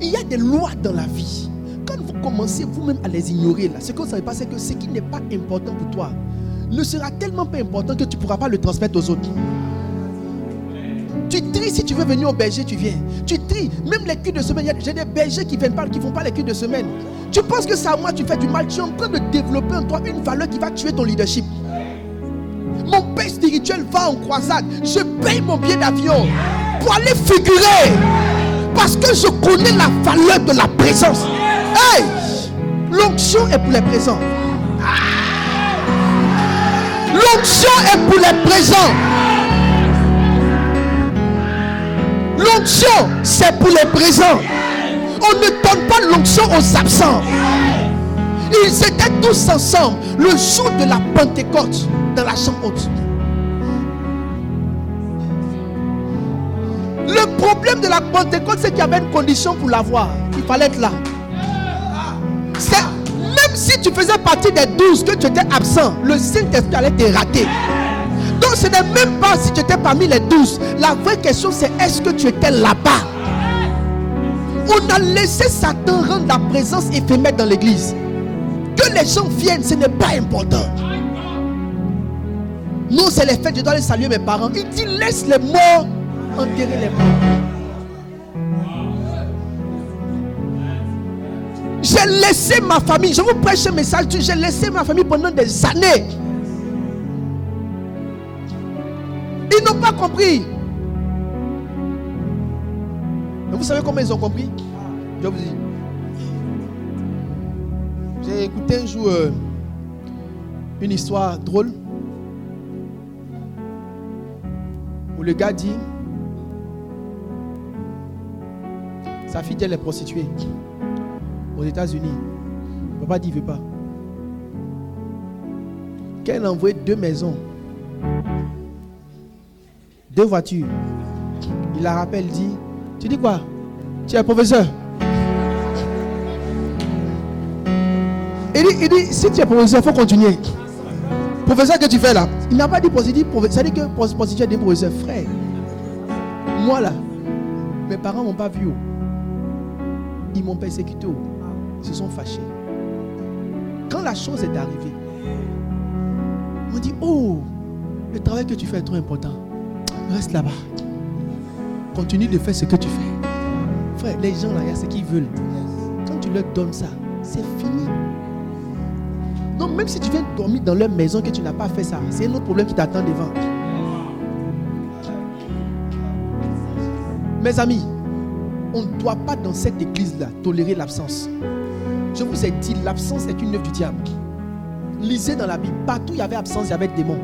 Il y a des lois dans la vie. Quand vous commencez vous-même à les ignorer là, ce que vous ne savez pas, c'est que ce qui n'est pas important pour toi ne sera tellement pas important que tu ne pourras pas le transmettre aux autres. Tu tries, si tu veux venir au berger, tu viens. Tu tries, même les cultes de semaine. J'ai des bergers qui ne font pas les cultes de semaine. Tu penses que ça à moi tu fais du mal. Tu es en train de développer en toi une valeur qui va tuer ton leadership. Mon père spirituel va en croisade. Je paye mon billet d'avion pour aller figurer. Parce que je connais la valeur de la présence. Hey! L'onction est pour les présents. L'onction est pour les présents. L'onction, c'est pour les présents. On ne donne pas l'onction aux absents. Ils étaient tous ensemble le jour de la Pentecôte dans la chambre haute. Le problème de la Pentecôte, c'est qu'il y avait une condition pour l'avoir. Il fallait être là. Même si tu faisais partie des 12 que tu étais absent, le Saint-Esprit allait te rater. Donc ce n'est même pas si tu étais parmi les 12. La vraie question c'est est-ce que tu étais là-bas? On a laissé Satan rendre la présence éphémère dans l'église. Que les gens viennent, ce n'est pas important. Non, c'est les fêtes, je dois aller saluer mes parents. Il dit laisse les morts enterrer les morts. J'ai laissé ma famille, je vous prêche un message, j'ai laissé ma famille pendant des années. Ils n'ont pas compris. Mais vous savez comment ils ont compris? Je vous dis. J'ai écouté un jour une histoire drôle où le gars dit sa fille elle est prostituée aux États-Unis. Le papa dit il ne veut pas. Qu'elle a envoyé 2 maisons, 2 voitures. Il la rappelle, dit tu dis quoi? Tu es professeur? Il dit si tu es professeur, il faut continuer. Professeur que tu fais là, il n'a pas dit prostituée, ça dit que prostituée dit professeur. Frère, moi là, mes parents ne m'ont pas vu. Ils m'ont persécuté. Ils se sont fâchés. Quand la chose est arrivée, on dit oh, le travail que tu fais est trop important. Reste là-bas. Continue de faire ce que tu fais. Frère, les gens là, il y a ce qu'ils veulent. Quand tu leur donnes ça, c'est fini. Donc même si tu viens dormir dans leur maison que tu n'as pas fait ça, c'est un autre problème qui t'attend devant. Mes amis, on ne doit pas dans cette église-là tolérer l'absence. Je vous ai dit, l'absence est une œuvre du diable. Lisez dans la Bible, partout il y avait absence, il y avait démon.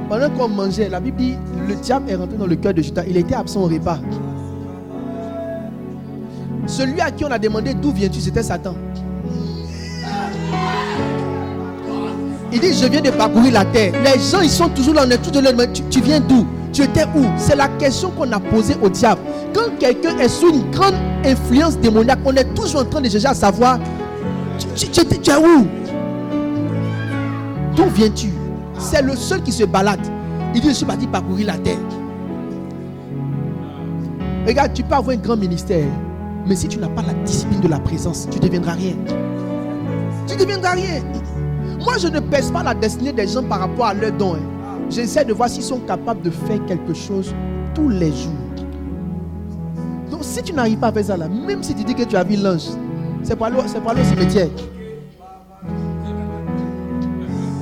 Pendant qu'on mangeait, la Bible dit, le diable est rentré dans le cœur de Judas. Il était absent au repas. Celui à qui on a demandé d'où viens-tu, c'était Satan. Il dit, je viens de parcourir la terre. Les gens, ils sont toujours là, on est tous de leur demande, tu viens d'où? Tu étais où? C'est la question qu'on a posée au diable. Quand quelqu'un est sous une grande influence démoniaque, on est toujours en train de chercher à savoir, tu es où? D'où viens-tu? C'est le seul qui se balade. Il dit, je suis parti parcourir la terre. Regarde, tu peux avoir un grand ministère, mais si tu n'as pas la discipline de la présence, tu ne deviendras rien. Tu ne deviendras rien. Moi, je ne pèse pas la destinée des gens par rapport à leurs dons. J'essaie de voir s'ils sont capables de faire quelque chose tous les jours. Donc, si tu n'arrives pas à faire ça là, même si tu dis que tu as vu l'ange, c'est pour aller au cimetière.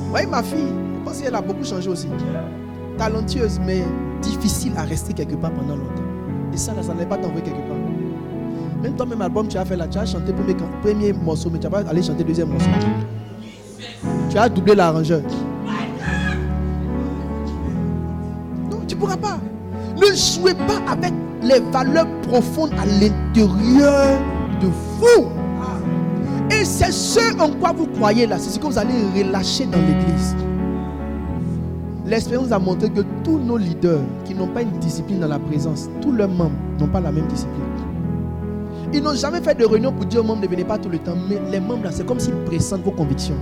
Vous voyez ma fille, je pense qu'elle a beaucoup changé aussi. Talentueuse, mais difficile à rester quelque part pendant longtemps. Et ça, là, ça n'allait pas t'envoyer quelque part. Même ton même album, tu as fait là, tu as chanté premier morceau, mais tu vas aller chanter deuxième morceau. Tu as doublé l'arrangeur. Non, tu ne pourras pas. Ne jouez pas avec les valeurs profondes à l'intérieur de vous. Et c'est ce en quoi vous croyez là, c'est ce que vous allez relâcher dans l'église. L'expérience a montré que tous nos leaders qui n'ont pas une discipline dans la présence, tous leurs membres n'ont pas la même discipline. Ils n'ont jamais fait de réunion pour dire aux membres ne venez pas tout le temps, mais les membres là, c'est comme s'ils pressentent vos convictions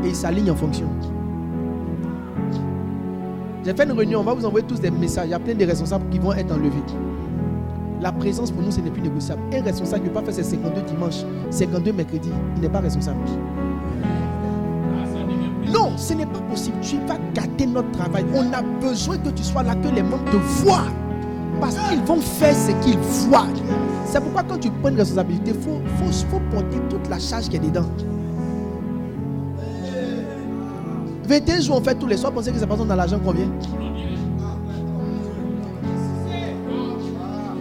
et ils s'alignent en fonction. J'ai fait une réunion, on va vous envoyer tous des messages, il y a plein de responsables qui vont être enlevés. La présence pour nous, ce n'est plus négociable. Un responsable ne peut pas faire ses 52 dimanches, 52 mercredis, il n'est pas responsable. Non, ce n'est pas possible. Tu vas gâter notre travail. On a besoin que tu sois là, que les membres te voient. Parce qu'ils vont faire ce qu'ils voient. C'est pourquoi quand tu prends une responsabilité, il faut porter toute la charge qui est dedans. 21 jours on fait tous les soirs, pensez que c'est pas dans l'argent qu'on vient.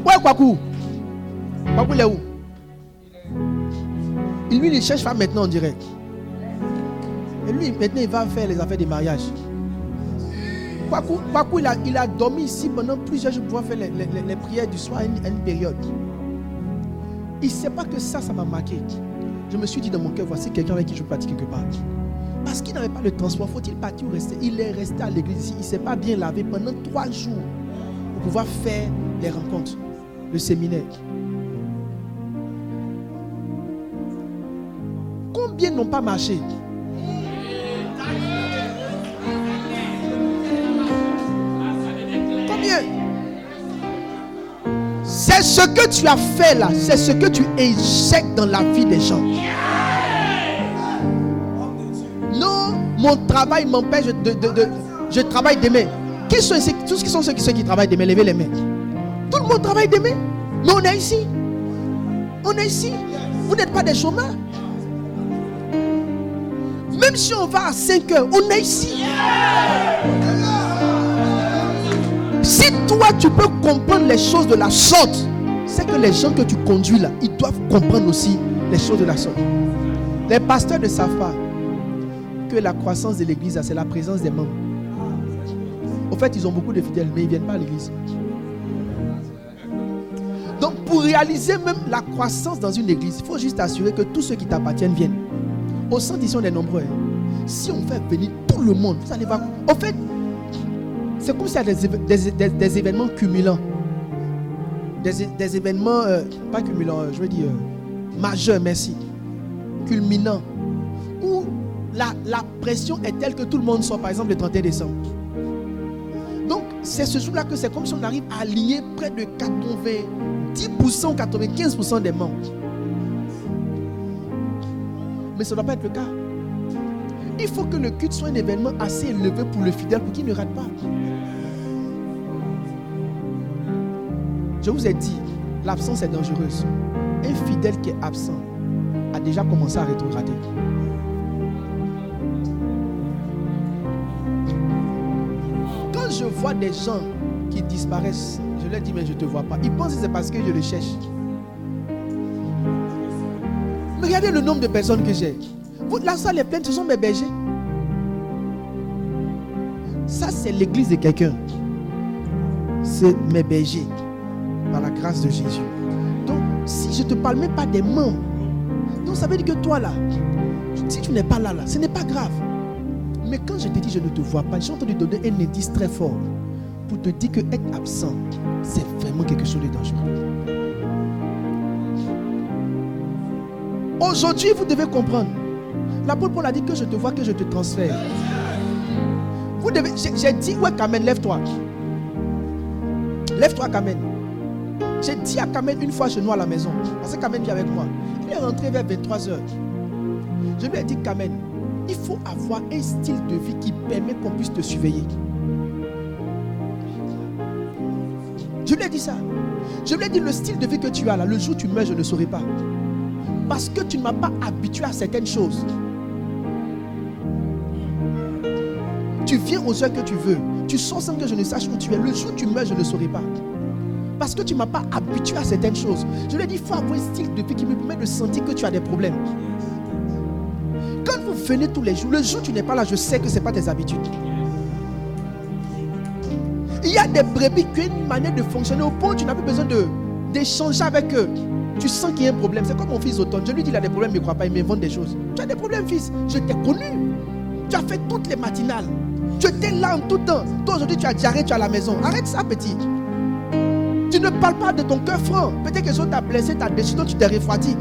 Ouais, Kwaku. Kwaku, il est où? Lui, il cherche femme maintenant, on dirait. Et lui, maintenant, il va faire les affaires des mariages. Kwaku, il a dormi ici pendant plusieurs jours pour pouvoir faire les prières du soir à une période. Il ne sait pas que ça m'a marqué. Je me suis dit dans mon cœur, voici quelqu'un avec qui je pratique quelque part. Parce qu'il n'avait pas le transport, faut-il partir ou rester? Il est resté à l'église ici. Il ne s'est pas bien lavé pendant 3 jours pour pouvoir faire les rencontres, le séminaire. Combien n'ont pas marché? Combien? C'est ce que tu as fait là, c'est ce que tu éjectes dans la vie des gens. Non, mon travail m'empêche je travaille demain. Qui sont ici? Tous qui sont ceux qui travaillent demain? Levez les mains. Tout le monde travaille demain. Mais on est ici. On est ici. Vous n'êtes pas des chômeurs. Même si on va à 5 heures, on est ici. Si toi tu peux comprendre les choses de la sorte, c'est que les gens que tu conduis là, ils doivent comprendre aussi les choses de la sorte. Les pasteurs ne savent pas que la croissance de l'église, c'est la présence des membres. Au fait, ils ont beaucoup de fidèles, mais ils ne viennent pas à l'église. Donc, pour réaliser même la croissance dans une église, il faut juste assurer que tous ceux qui t'appartiennent viennent. Au centre, ici, on est nombreux. Si on fait venir tout le monde, vous allez voir. En fait, c'est comme s'il y a des événements cumulants. Des événements, pas cumulants, je veux dire, majeurs, merci. Culminants. Où la pression est telle que tout le monde sort, par exemple, le 31 décembre. Donc, c'est ce jour-là que c'est comme si on arrive à aligner près de 90% ou 95% des membres. Mais ça ne doit pas être le cas. Il faut que le culte soit un événement assez élevé pour le fidèle, pour qu'il ne rate pas. Je vous ai dit, l'absence est dangereuse. Un fidèle qui est absent a déjà commencé à rétrograder. Quand je vois des gens qui disparaissent, je leur dis mais je ne te vois pas. Ils pensent que c'est parce que je le cherche. Mais regardez le nombre de personnes que j'ai. La salle est pleine, ce sont mes bergers. Ça c'est l'église de quelqu'un. C'est mes bergers. Par la grâce de Jésus. Donc, si je ne te parle même pas des membres, donc ça veut dire que toi là, si tu n'es pas là, ce n'est pas grave. Mais quand je te dis je ne te vois pas, je suis en train de te donner un indice très fort pour te dire que être absent, c'est vraiment quelque chose de dangereux. Aujourd'hui, vous devez comprendre. L'apôtre Paul a dit que je te vois, que je te transfère. Vous devez, j'ai dit, ouais, Kamen, lève-toi. Lève-toi, Kamen. J'ai dit à Kamen une fois chez nous à la maison, parce que Kamen vient avec moi. Il est rentré vers 23h. Je lui ai dit, Kamen, il faut avoir un style de vie qui permet qu'on puisse te surveiller. Je lui ai dit ça. Je lui ai dit, le style de vie que tu as là, le jour où tu meurs, je ne saurai pas. Parce que tu ne m'as pas habitué à certaines choses. Tu viens aux heures que tu veux. Tu sors sans que je ne sache où tu es. Le jour où tu meurs, je ne saurai pas. Parce que tu ne m'as pas habitué à certaines choses. Je lui ai dit, il faut avoir un style de vie qui me permet de sentir que tu as des problèmes. Quand vous venez tous les jours, le jour où tu n'es pas là, je sais que ce n'est pas tes habitudes. Il y a des brebis qui ont une manière de fonctionner au point où tu n'as plus besoin d'échanger avec eux. Tu sens qu'il y a un problème. C'est comme mon fils Automne. Je lui dis, il a des problèmes, il ne croit pas, il m'invente des choses. Tu as des problèmes, fils. Je t'ai connu. Tu as fait toutes les matinales. Tu étais là en tout temps. Toi, aujourd'hui, tu as diarrhée, tu es à la maison. Arrête ça, petit. Tu ne parles pas de ton cœur franc. Peut-être que quelque chose t'a blessé, t'a déchiré, donc tu t'es refroidi.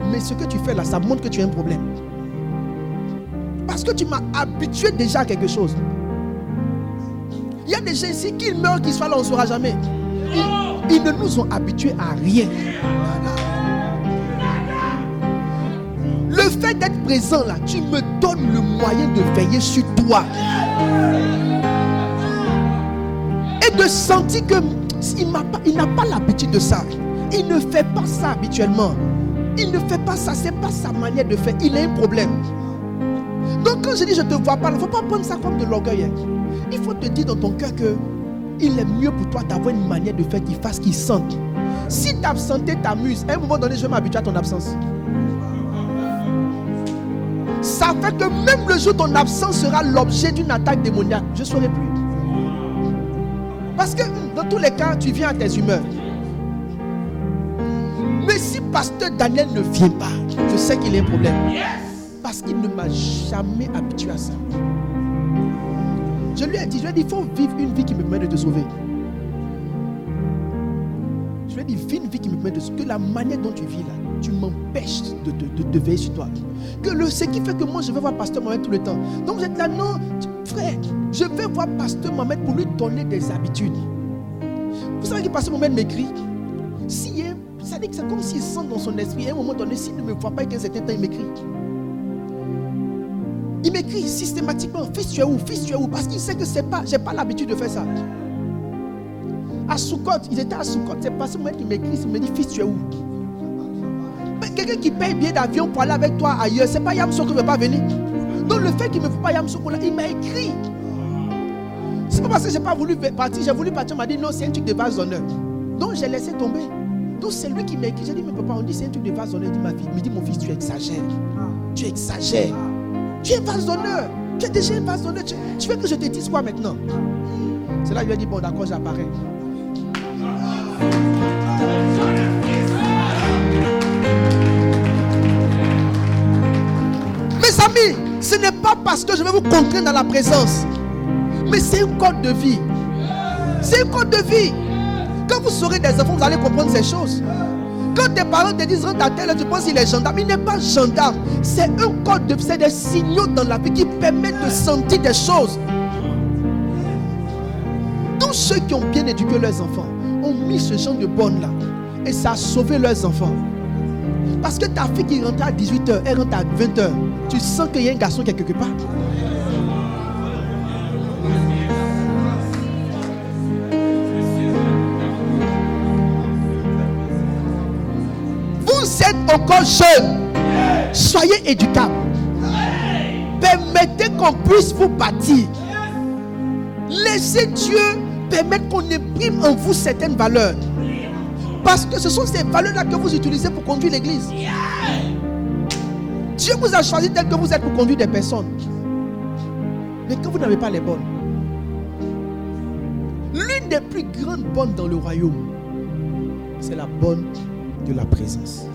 Mais ce que tu fais là, ça montre que tu as un problème. Parce que tu m'as habitué déjà à quelque chose. Il y a des gens ici qui meurent, qu'ils soient là, on ne saura jamais. Ils ne nous ont habitués à rien. Le fait d'être présent là, tu me donnes le moyen de veiller sur toi. Et de sentir que il n'a pas l'habitude de ça. Il ne fait pas ça habituellement. Il ne fait pas ça, c'est pas sa manière de faire. Il a un problème. Donc quand je dis je ne te vois pas, il ne faut pas prendre ça comme de l'orgueil. Il faut te dire dans ton cœur que il est mieux pour toi d'avoir une manière de faire qu'il fasse qu'il sente. Si t'absenter t'amuse, à un moment donné, je vais m'habituer à ton absence. Ça fait que même le jour où ton absence sera l'objet d'une attaque démoniaque, je ne saurai plus. Parce que dans tous les cas, tu viens à tes humeurs. Mais si pasteur Daniel ne vient pas, je sais qu'il a un problème. Parce qu'il ne m'a jamais habitué à ça. Je lui ai dit, il faut vivre une vie qui me permet de te sauver. Je lui ai dit, vis une vie qui me permet de te sauver. Que la manière dont tu vis là, tu m'empêches de veiller sur toi. Que ce qui fait que moi, je vais voir pasteur Mohamed tout le temps. Donc vous êtes là, non, frère, je vais voir pasteur Mohamed pour lui donner des habitudes. Vous savez que pasteur Mohamed m'écrit. Ça dit que c'est comme s'il sent dans son esprit. À un moment donné, s'il ne me voit pas et qu'un certain temps, il m'écrit. Il m'écrit systématiquement, fils tu es où, fils tu es où, parce qu'il sait que j'ai pas l'habitude de faire ça. À Soukot, ils étaient à Soukot, c'est parce que moi qui m'écrit, il me dit fils tu es où. Mais quelqu'un qui paye bien d'avion pour aller avec toi ailleurs, c'est pas Yamso qui ne veut pas venir. Donc le fait qu'il ne veut pas Yamso, il m'a écrit. C'est pas parce que j'ai pas voulu partir, j'ai voulu partir, il m'a dit non, c'est un truc de vase d'honneur. Donc j'ai laissé tomber. Donc c'est lui qui m'a écrit, j'ai dit mais papa, on dit c'est un truc de vase d'honneur, il dit ma fille, il me dit mon fils tu exagères. Tu exagères. Tu es un vase d'honneur. Tu es déjà un vase d'honneur. Tu veux que je te dise quoi maintenant? C'est là qu'il lui a dit, bon d'accord, j'apparais. Mes amis, ce n'est pas parce que je vais vous contraindre dans la présence. Mais c'est un code de vie. C'est un code de vie. Quand vous serez des enfants, vous allez comprendre ces choses. Quand tes parents te disent rentre à tel heure, tu penses qu'il est gendarme. Il n'est pas gendarme. C'est un code de vie. C'est des signaux dans la vie qui permettent de sentir des choses. Tous ceux qui ont bien éduqué leurs enfants ont mis ce genre de bonne là. Et ça a sauvé leurs enfants. Parce que ta fille qui rentre à 18h, elle rentre à 20h. Tu sens qu'il y a un garçon qui est quelque part. Vous êtes encore jeune. Soyez éducables. Permettez qu'on puisse vous bâtir. Laissez Dieu permettre qu'on imprime en vous certaines valeurs. Parce que ce sont ces valeurs-là que vous utilisez pour conduire l'église. Dieu vous a choisi tel que vous êtes pour conduire des personnes. Mais quand vous n'avez pas les bonnes, l'une des plus grandes bonnes dans le royaume, c'est la bonne de la présence.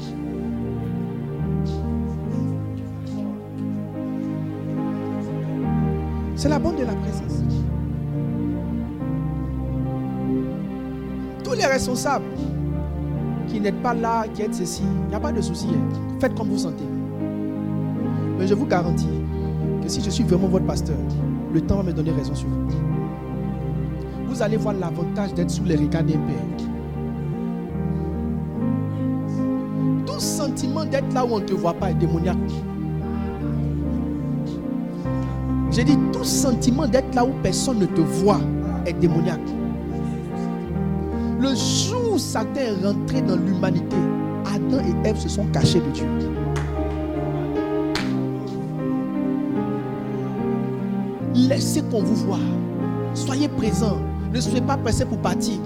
C'est la bonne de la présence. Tous les responsables qui n'êtes pas là, qui êtes ceci, il n'y a pas de souci. Faites comme vous sentez. Mais je vous garantis que si je suis vraiment votre pasteur, le temps va me donner raison sur vous. Vous allez voir l'avantage d'être sous les regards d'un père. Tout sentiment d'être là où on ne te voit pas est démoniaque. J'ai dit, tout sentiment d'être là où personne ne te voit est démoniaque. Le jour où Satan est rentré dans l'humanité, Adam et Ève se sont cachés de Dieu. Laissez qu'on vous voie. Soyez présents. Ne soyez pas pressés pour partir.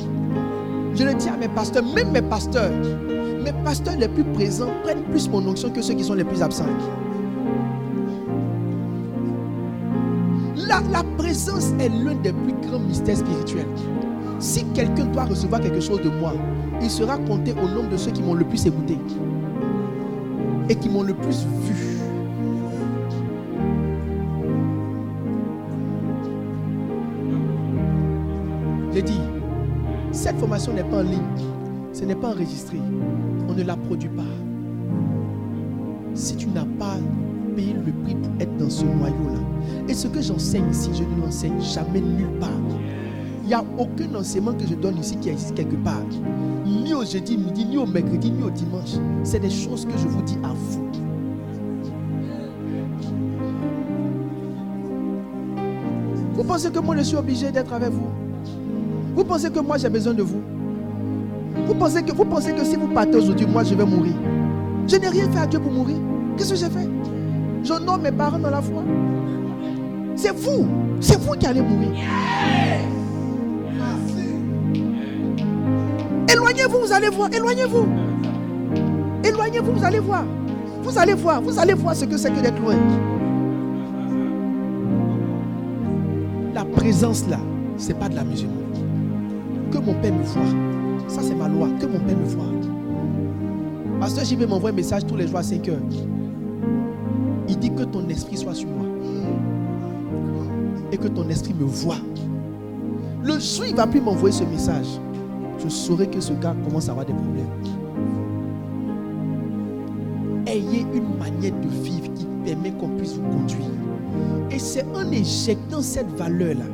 Je le dis à mes pasteurs, même mes pasteurs les plus présents prennent plus mon onction que ceux qui sont les plus absents. La présence est l'un des plus grands mystères spirituels. Si quelqu'un doit recevoir quelque chose de moi, il sera compté au nombre de ceux qui m'ont le plus écouté et qui m'ont le plus vu. J'ai dit, cette formation n'est pas en ligne, ce n'est pas enregistré, on ne la produit pas. Si tu n'as pas payé le prix pour être dans ce noyau-là, et ce que j'enseigne ici, je ne l'enseigne jamais nulle part. Il n'y a aucun enseignement que je donne ici qui existe quelque part. Ni au jeudi midi, ni au mercredi, ni au dimanche. C'est des choses que je vous dis à vous. Vous pensez que moi je suis obligé d'être avec vous? Vous pensez que moi j'ai besoin de vous? Vous pensez que si vous partez aujourd'hui, moi je vais mourir? Je n'ai rien fait à Dieu pour mourir. Qu'est-ce que j'ai fait? J'honore mes parents dans la foi. C'est vous qui allez mourir. Éloignez-vous, vous allez voir. Éloignez-vous, vous allez voir. Vous allez voir ce que c'est que d'être loin. La présence là, c'est pas de la musulmane. Que mon Père me voie. Ça c'est ma loi. Que mon Père me voie. Pasteur JB m'envoie un message tous les jours à 5 heures. Il dit que ton esprit soit sur moi. Et que ton esprit me voie. Le jour où il ne va plus m'envoyer ce message, je saurai que ce gars commence à avoir des problèmes. Ayez une manière de vivre qui permet qu'on puisse vous conduire. Et c'est en injectant cette valeur-là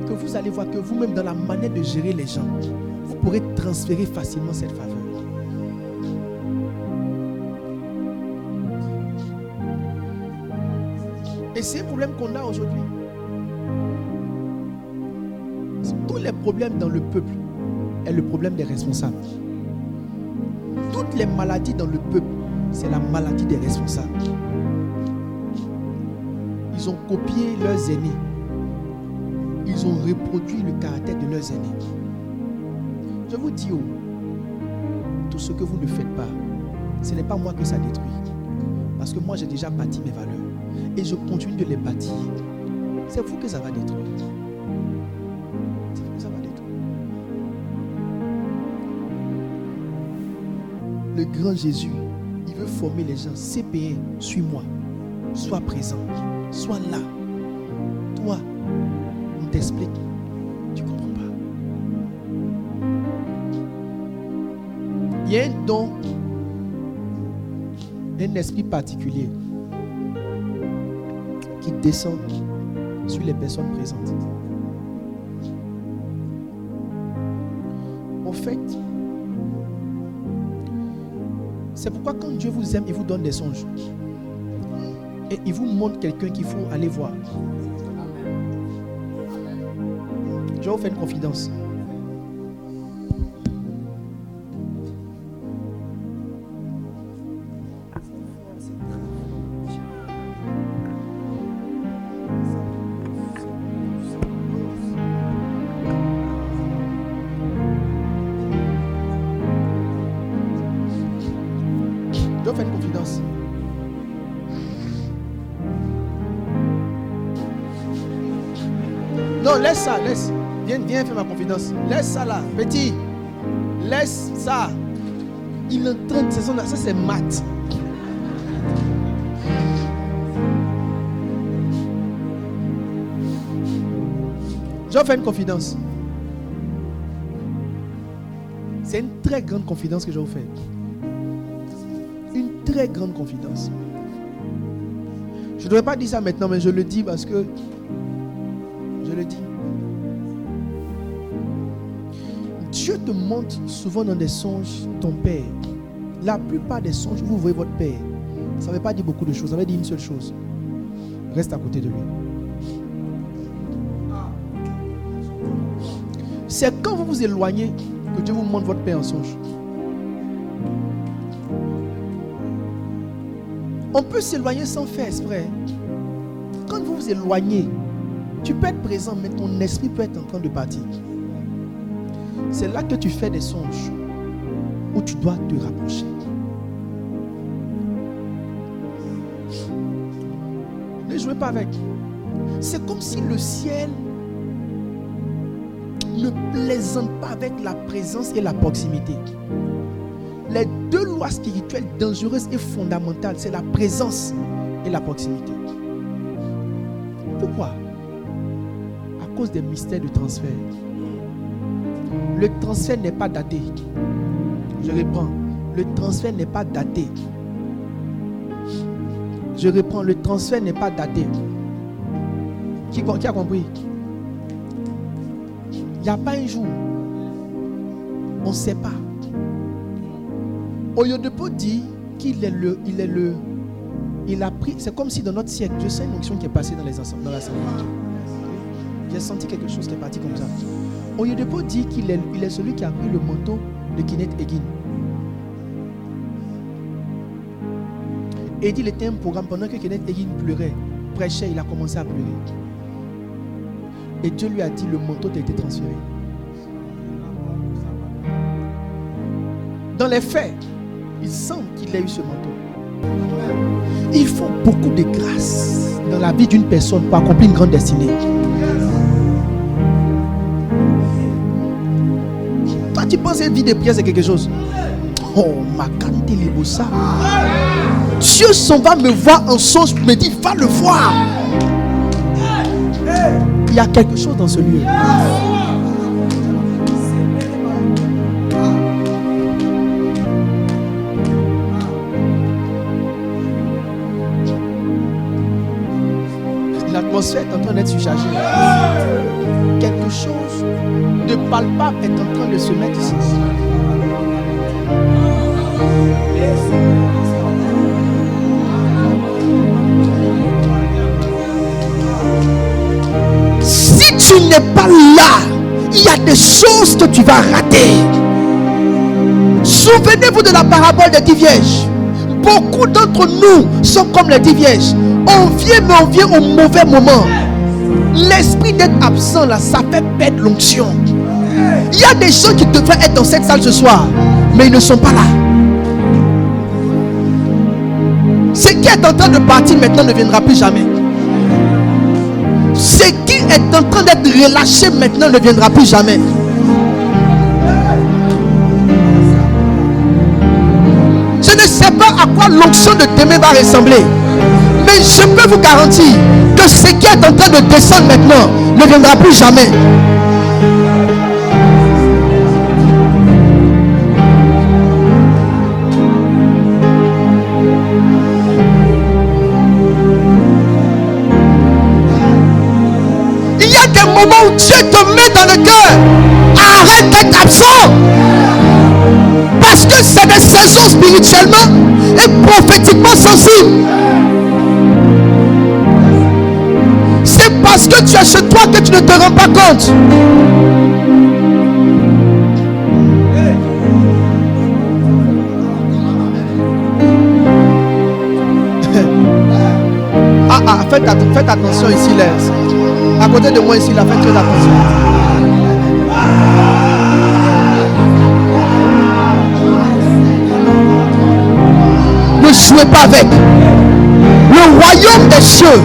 que vous allez voir que vous-même, dans la manière de gérer les gens, vous pourrez transférer facilement cette faveur. Et c'est un problème qu'on a aujourd'hui. Tous les problèmes dans le peuple est le problème des responsables. Toutes les maladies dans le peuple, c'est la maladie des responsables. Ils ont copié leurs aînés. Ils ont reproduit le caractère de leurs aînés. Je vous dis, tout ce que vous ne faites pas, ce n'est pas moi que ça détruit. Parce que moi, j'ai déjà bâti mes valeurs. Et je continue de les bâtir. C'est vous que ça va détruire. C'est vous que ça va détruire. Le grand Jésus, il veut former les gens. CPE, suis-moi. Sois présent. Sois là. Toi, on t'explique. Tu ne comprends pas. Il y a un don d'un esprit particulier qui descend sur les personnes présentes. En fait, c'est pourquoi quand Dieu vous aime, il vous donne des songes. Et il vous montre quelqu'un qu'il faut aller voir. Je vais vous faire une confidence. Non, laisse ça, laisse. Viens faire ma confidence. Laisse ça là, petit. Laisse ça. Il est en train de... Ça c'est mat. Je vais faire une confidence. C'est une très grande confidence que je vais vous faire. Une très grande confidence. Je ne devrais pas dire ça maintenant, mais je le dis parce que je le dis. Dieu te montre souvent dans des songes ton Père. La plupart des songes où vous voyez votre Père, ça ne veut pas dire beaucoup de choses, ça veut dire une seule chose. Reste à côté de lui. C'est quand vous vous éloignez que Dieu vous montre votre Père en songe. On peut s'éloigner sans faire exprès. Quand vous vous éloignez, tu peux être présent, mais ton esprit peut être en train de partir. c'est là que tu fais des songes où tu dois te rapprocher. Ne jouez pas avec. C'est comme si le ciel ne plaisante pas avec la présence et la proximité. Les deux lois spirituelles dangereuses et fondamentales, c'est la présence et la proximité. Pourquoi? À cause des mystères de transfert. Le transfert n'est pas daté. Je reprends. Le transfert n'est pas daté. Je reprends. Le transfert n'est pas daté. Qui a compris? Il n'y a pas un jour. On ne sait pas. Oyedepo dit qu'il est le. Il a pris. C'est comme si dans notre siècle, je sais une onction qui est passée dans l'assemblée. J'ai senti quelque chose qui est parti comme ça. Oyedepo dit qu'il est celui qui a pris le manteau de Kenneth Hagin. Et il était un programme pendant que Kenneth Hagin pleurait, prêchait, il a commencé à pleurer. Et Dieu lui a dit, le manteau t'a été transféré. Dans les faits, il semble qu'il ait eu ce manteau. Il faut beaucoup de grâce dans la vie d'une personne pour accomplir une grande destinée. Toi, tu penses que une vie de prière, c'est quelque chose? Oh, ma cante libosa. Dieu s'en va me voir en songe, me dit, va le voir. Il y a quelque chose dans ce lieu. L'atmosphère est en train d'être surchargée. Quelque chose de palpable est en train de se mettre ici. Si tu n'es pas là, il y a des choses que tu vas rater. Souvenez-vous de la parabole des 10 vierges. Beaucoup d'entre nous sont comme les 10 vierges. On vient, mais on vient au mauvais moment. L'esprit d'être absent là, ça fait perdre l'onction. Il y a des gens qui devraient être dans cette salle ce soir, mais ils ne sont pas là. Ce qui est en train de partir maintenant ne viendra plus jamais. Ce qui est en train d'être relâché maintenant ne viendra plus jamais. Je ne sais pas à quoi l'onction de demain va ressembler, mais je peux vous garantir que ce qui est en train de descendre maintenant ne viendra plus jamais. Il y a des moments où Dieu te met dans le cœur. Arrête d'être absent. Parce que c'est des saisons spirituellement et prophétiquement sensibles. C'est parce que tu es chez toi que tu ne te rends pas compte. Faites attention ici, là. À côté de moi ici, là, faites très attention. Ne jouez pas avec. Le royaume des cieux,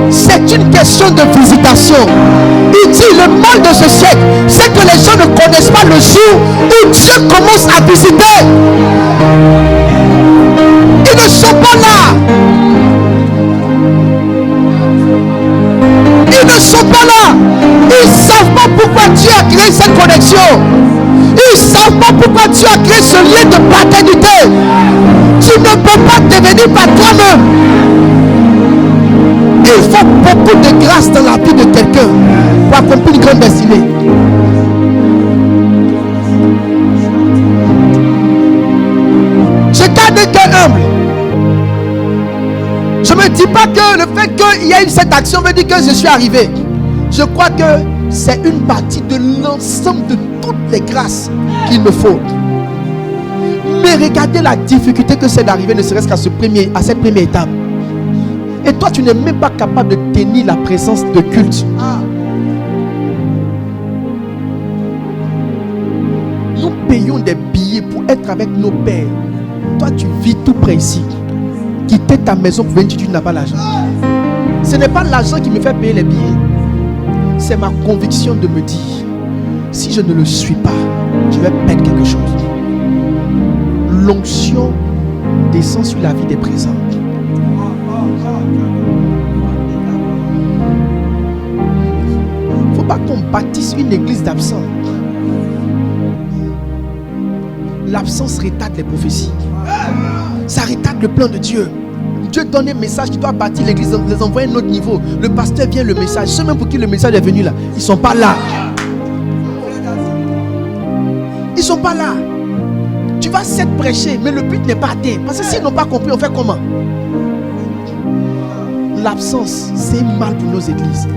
c'est une question de visitation. Il dit le mal de ce siècle, c'est que les gens ne connaissent pas le jour où Dieu commence à visiter. Ils ne sont pas là. Ils ne sont pas là. Ils ne savent pas pourquoi Dieu a créé cette connexion. Ils ne savent pas pourquoi Dieu a créé ce lien de paternité. Tu ne peux pas devenir par toi-même. Il faut beaucoup de grâce dans la vie de quelqu'un pour accomplir une grande destinée. Je garde un cœur humble. Je ne me dis pas que le fait qu'il y ait cette action veut dire que je suis arrivé. Je crois que c'est une partie de l'ensemble de toutes les grâces qu'il me faut. Mais regardez la difficulté que c'est d'arriver ne serait-ce qu'à cette première étape. Et toi, tu n'es même pas capable de tenir la présence de culte. être avec nos pères. Toi, tu vis tout près ici. Quitter ta maison pour venir, tu n'as pas l'argent. Ce n'est pas l'argent qui me fait payer les billets. C'est ma conviction de me dire, si je ne le suis pas, je vais perdre quelque chose. L'onction descend sur la vie des présents. Il ne faut pas qu'on bâtisse une église d'absents. L'absence retarde les prophéties. Ça retarde le plan de Dieu. Dieu donne un message qui doit bâtir l'église, les envoyer à un autre niveau. Le pasteur vient, le message. Ceux même pour qui le message est venu là, ils ne sont pas là. Ils ne sont pas là. Tu vas s'être prêché, mais le but n'est pas atteint. Parce que s'ils n'ont pas compris, on fait comment? L'absence, c'est mal pour nos églises.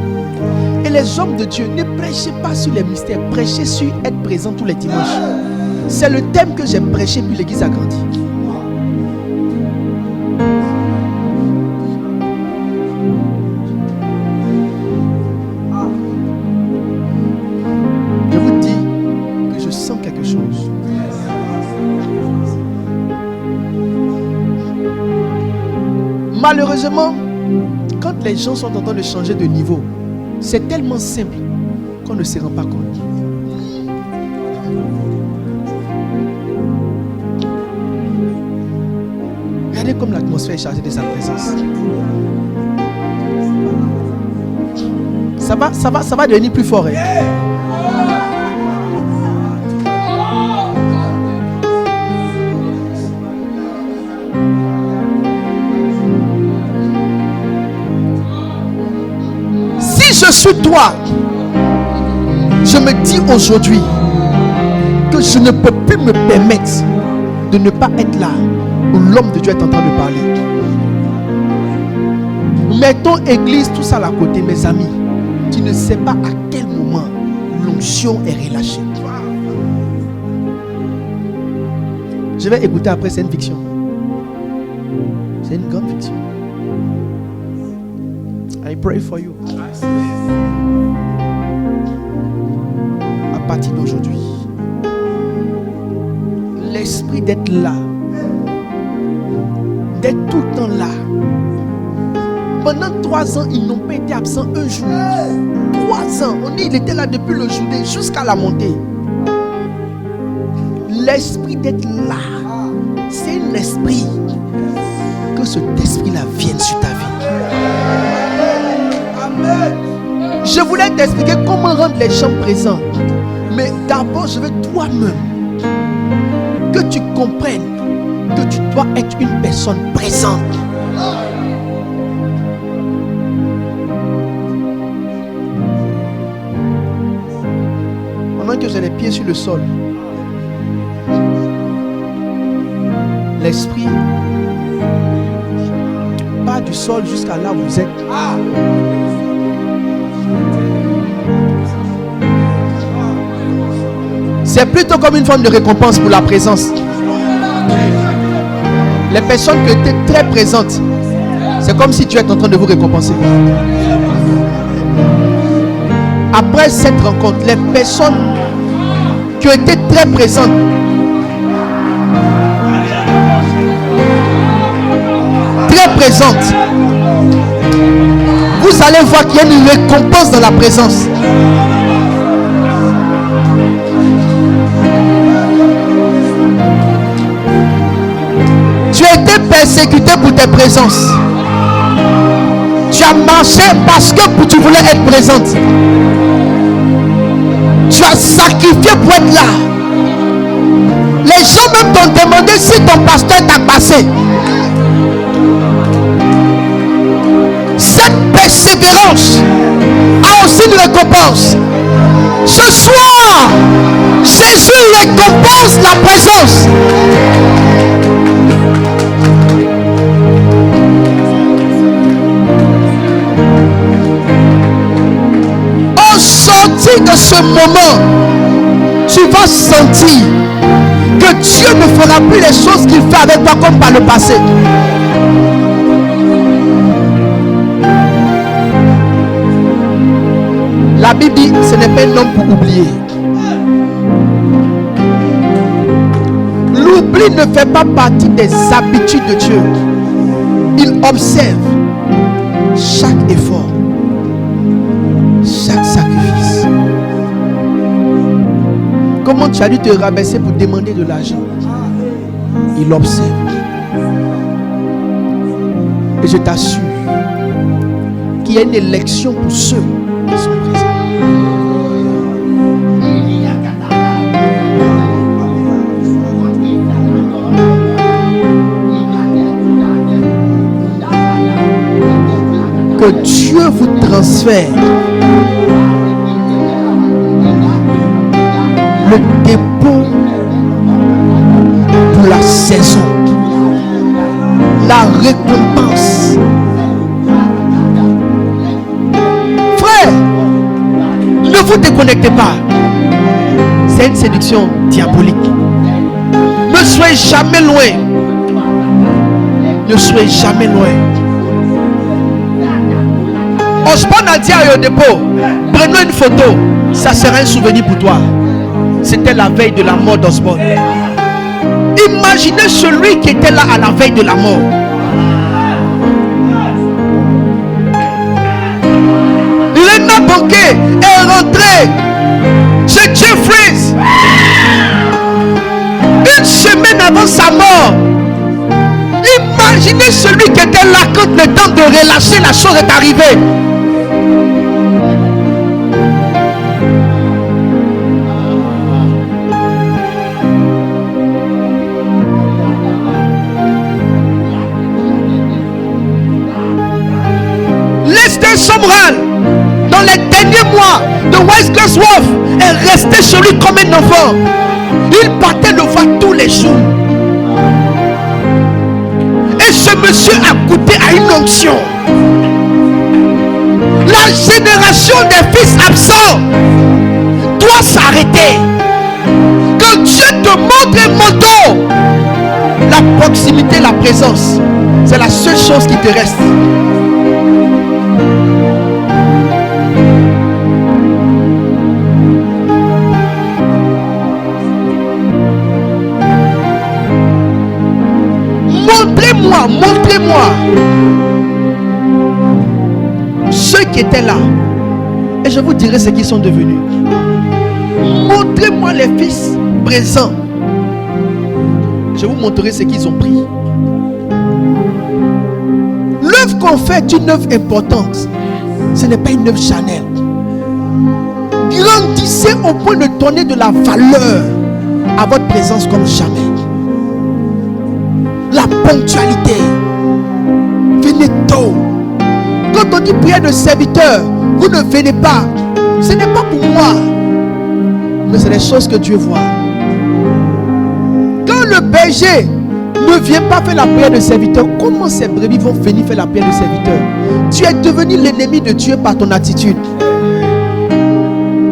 Et les hommes de Dieu, ne prêchez pas sur les mystères, prêchez sur être présent tous les dimanches. C'est le thème que j'ai prêché puis l'église a grandi. Je vous dis que je sens quelque chose. Malheureusement, quand les gens sont en train de changer de niveau, c'est tellement simple qu'on ne se rend pas compte. Regardez comme l'atmosphère est chargée de sa présence. Ça va devenir plus fort. Hein? Si je suis toi, je me dis aujourd'hui que je ne peux plus me permettre de ne pas être là où l'homme de Dieu est en train de parler. Mettons église, tout ça à côté, mes amis. Tu ne sais pas à quel moment l'onction est relâchée. Je vais écouter après, c'est une fiction. C'est une grande fiction. I pray for you. À partir d'aujourd'hui, l'esprit d'être là, d'être tout le temps là. Pendant 3 ans, ils n'ont pas été absents un jour. 3 ans. On dit qu'il était là depuis le jour jusqu'à la montée. L'esprit d'être là, c'est un esprit. Que cet esprit-là vienne sur ta vie. Amen. Je voulais t'expliquer comment rendre les gens présents. Mais d'abord, je veux toi-même que tu comprennes que tu dois être une personne présente. Pendant que j'ai les pieds sur le sol, l'esprit part du sol jusqu'à là où vous êtes. C'est plutôt comme une forme de récompense pour la présence. Les personnes qui étaient très présentes, c'est comme si Dieu est en train de vous récompenser. Après cette rencontre, les personnes qui ont été très présentes, vous allez voir qu'il y a une récompense dans la présence. Tu as été persécuté pour tes présences. Tu as marché parce que tu voulais être présente. Tu as sacrifié pour être là. Les gens même t'ont demandé si ton pasteur t'a passé. Cette persévérance a aussi une récompense. Ce soir, Jésus récompense la présence. Au sortir de ce moment, tu vas sentir que Dieu ne fera plus les choses qu'il fait avec toi comme par le passé. La Bible dit, ce n'est pas un homme pour oublier. L'oubli ne fait pas partie des habitudes de Dieu. Il observe chaque effort, chaque sacrifice. Comment tu as dû te rabaisser pour demander de l'argent? Il observe. Et je t'assure qu'il y a une élection pour ceux qui sont présents. Que Dieu vous transfère le dépôt pour la saison, la récompense. Frère, ne vous déconnectez pas. C'est une séduction diabolique. Ne soyez jamais loin. Ne soyez jamais loin. Osborne a dit à Yodepo, prenons une photo, ça sera un souvenir pour toi. C'était la veille de la mort d'Osborne. Imaginez celui qui était là à la veille de la mort. Lena Bonke est rentré chez Jeffries une semaine avant sa mort. Imaginez celui qui était là quand le temps de relâcher la chose est arrivé. Somral, dans les derniers mois de West Glasworth, est resté chez lui comme un enfant. Il partait le voir tous les jours. Et ce monsieur a goûté à une onction. La génération des fils absents doit s'arrêter. Que Dieu te montre un moto. La proximité, la présence, c'est la seule chose qui te reste. Montrez-moi ceux qui étaient là et je vous dirai ce qu'ils sont devenus. Montrez-moi les fils présents, je vous montrerai ce qu'ils ont pris. L'œuvre qu'on fait est une œuvre importante. Ce n'est pas une œuvre Chanel. Grandissez au point de donner de la valeur à votre présence comme jamais. La ponctualité. Venez tôt. Quand on dit prière de serviteur, vous ne venez pas. Ce n'est pas pour moi, mais c'est les choses que Dieu voit. Quand le berger ne vient pas faire la prière de serviteur, comment ces brebis vont venir faire la prière de serviteur? Tu es devenu l'ennemi de Dieu par ton attitude.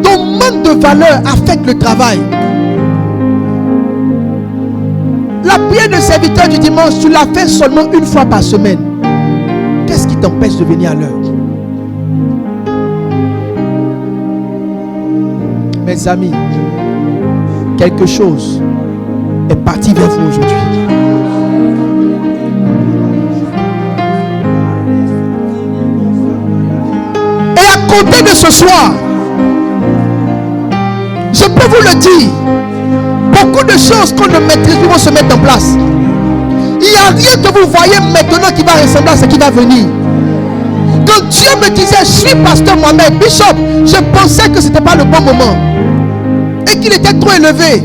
Ton manque de valeur affecte le travail. La prière de serviteur du dimanche, tu la fais seulement une fois par semaine. Qu'est-ce qui t'empêche de venir à l'heure? Mes amis, quelque chose est parti vers vous aujourd'hui. Et à compter de ce soir, je peux vous le dire, beaucoup de choses qu'on ne maîtrise plus vont se mettre en place. Il n'y a rien que vous voyez maintenant qui va ressembler à ce qui va venir. Quand Dieu me disait, je suis pasteur Mohamed, Bishop, je pensais que ce n'était pas le bon moment. Et qu'il était trop élevé.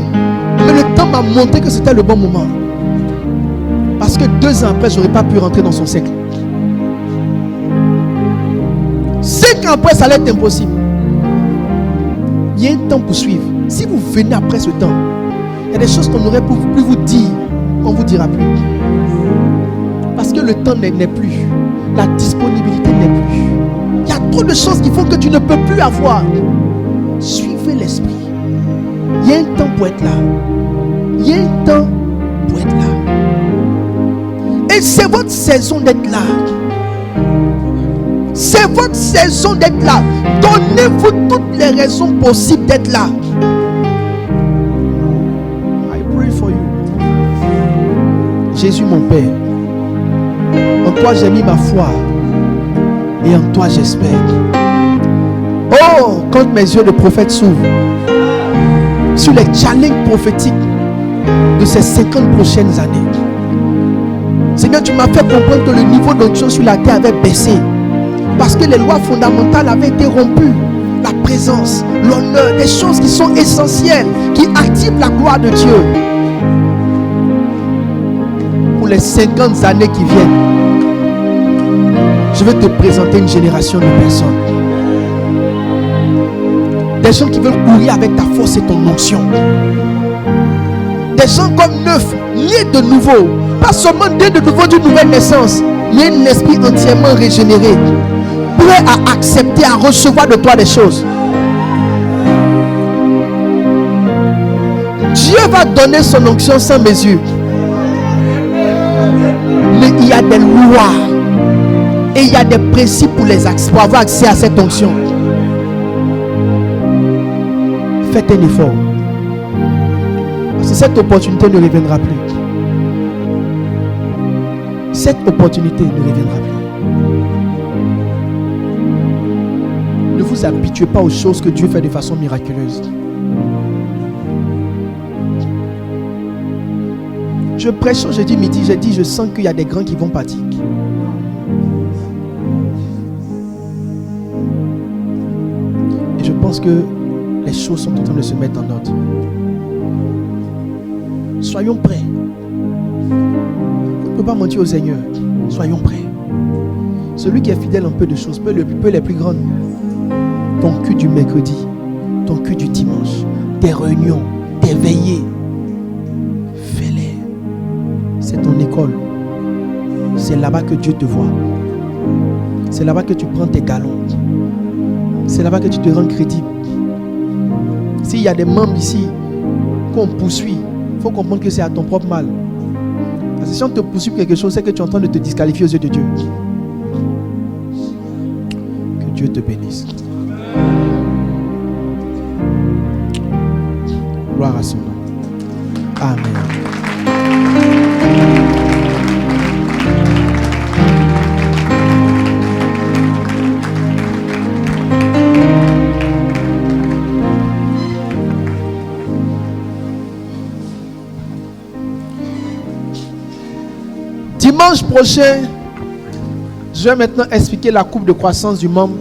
Mais le temps m'a montré que c'était le bon moment. Parce que 2 ans après, je n'aurais pas pu rentrer dans son cercle. 5 ans après, ça allait être impossible. Il y a un temps pour suivre. Si vous venez après ce temps, il y a des choses qu'on n'aurait plus vous dire, on ne vous dira plus. Parce que le temps n'est plus. La disponibilité n'est plus. Il y a trop de choses qui font que tu ne peux plus avoir. Suivez l'esprit. Il y a un temps pour être là. Il y a un temps pour être là. Et c'est votre saison d'être là. C'est votre saison d'être là. Donnez-vous toutes les raisons possibles d'être là. I pray for you. Jésus mon Père, en toi j'ai mis ma foi et en toi j'espère. Oh, quand mes yeux de prophète s'ouvrent sur les challenges prophétiques de ces 50 prochaines années, Seigneur, tu m'as fait comprendre que le niveau d'onction sur la terre avait baissé parce que les lois fondamentales avaient été rompues. La présence, l'honneur, des choses qui sont essentielles, qui activent la gloire de Dieu. Pour les 50 années qui viennent, je veux te présenter une génération de personnes. Des gens qui veulent courir avec ta force et ton onction. Des gens comme neufs, nés de nouveau. Pas seulement nés de nouveau d'une nouvelle naissance, mais un esprit entièrement régénéré. Prêt à accepter, à recevoir de toi des choses. Dieu va donner son onction sans mesure. Mais il y a des lois et il y a des principes pour avoir accès à cette onction. Faites un effort. Parce que cette opportunité ne reviendra plus. Cette opportunité ne reviendra plus. Ne vous habituez pas aux choses que Dieu fait de façon miraculeuse. Je prêche jeudi midi, j'ai dit, je sens qu'il y a des grands qui vont partir. Et je pense que les choses sont en train de se mettre en ordre. Soyons prêts. On ne peut pas mentir au Seigneur. Soyons prêts. Celui qui est fidèle en peu de choses, peu les plus grandes. Ton culte du mercredi, ton culte du dimanche, tes réunions, tes veillées, fais-les. C'est ton école. C'est là-bas que Dieu te voit. C'est là-bas que tu prends tes galons. C'est là-bas que tu te rends crédible. S'il y a des membres ici qu'on poursuit, il faut comprendre que c'est à ton propre mal. Parce que si on te poursuit pour quelque chose, c'est que tu es en train de te disqualifier aux yeux de Dieu. Que Dieu te bénisse. Gloire à son nom. Amen. Dimanche prochain, je vais maintenant expliquer la courbe de croissance du membre.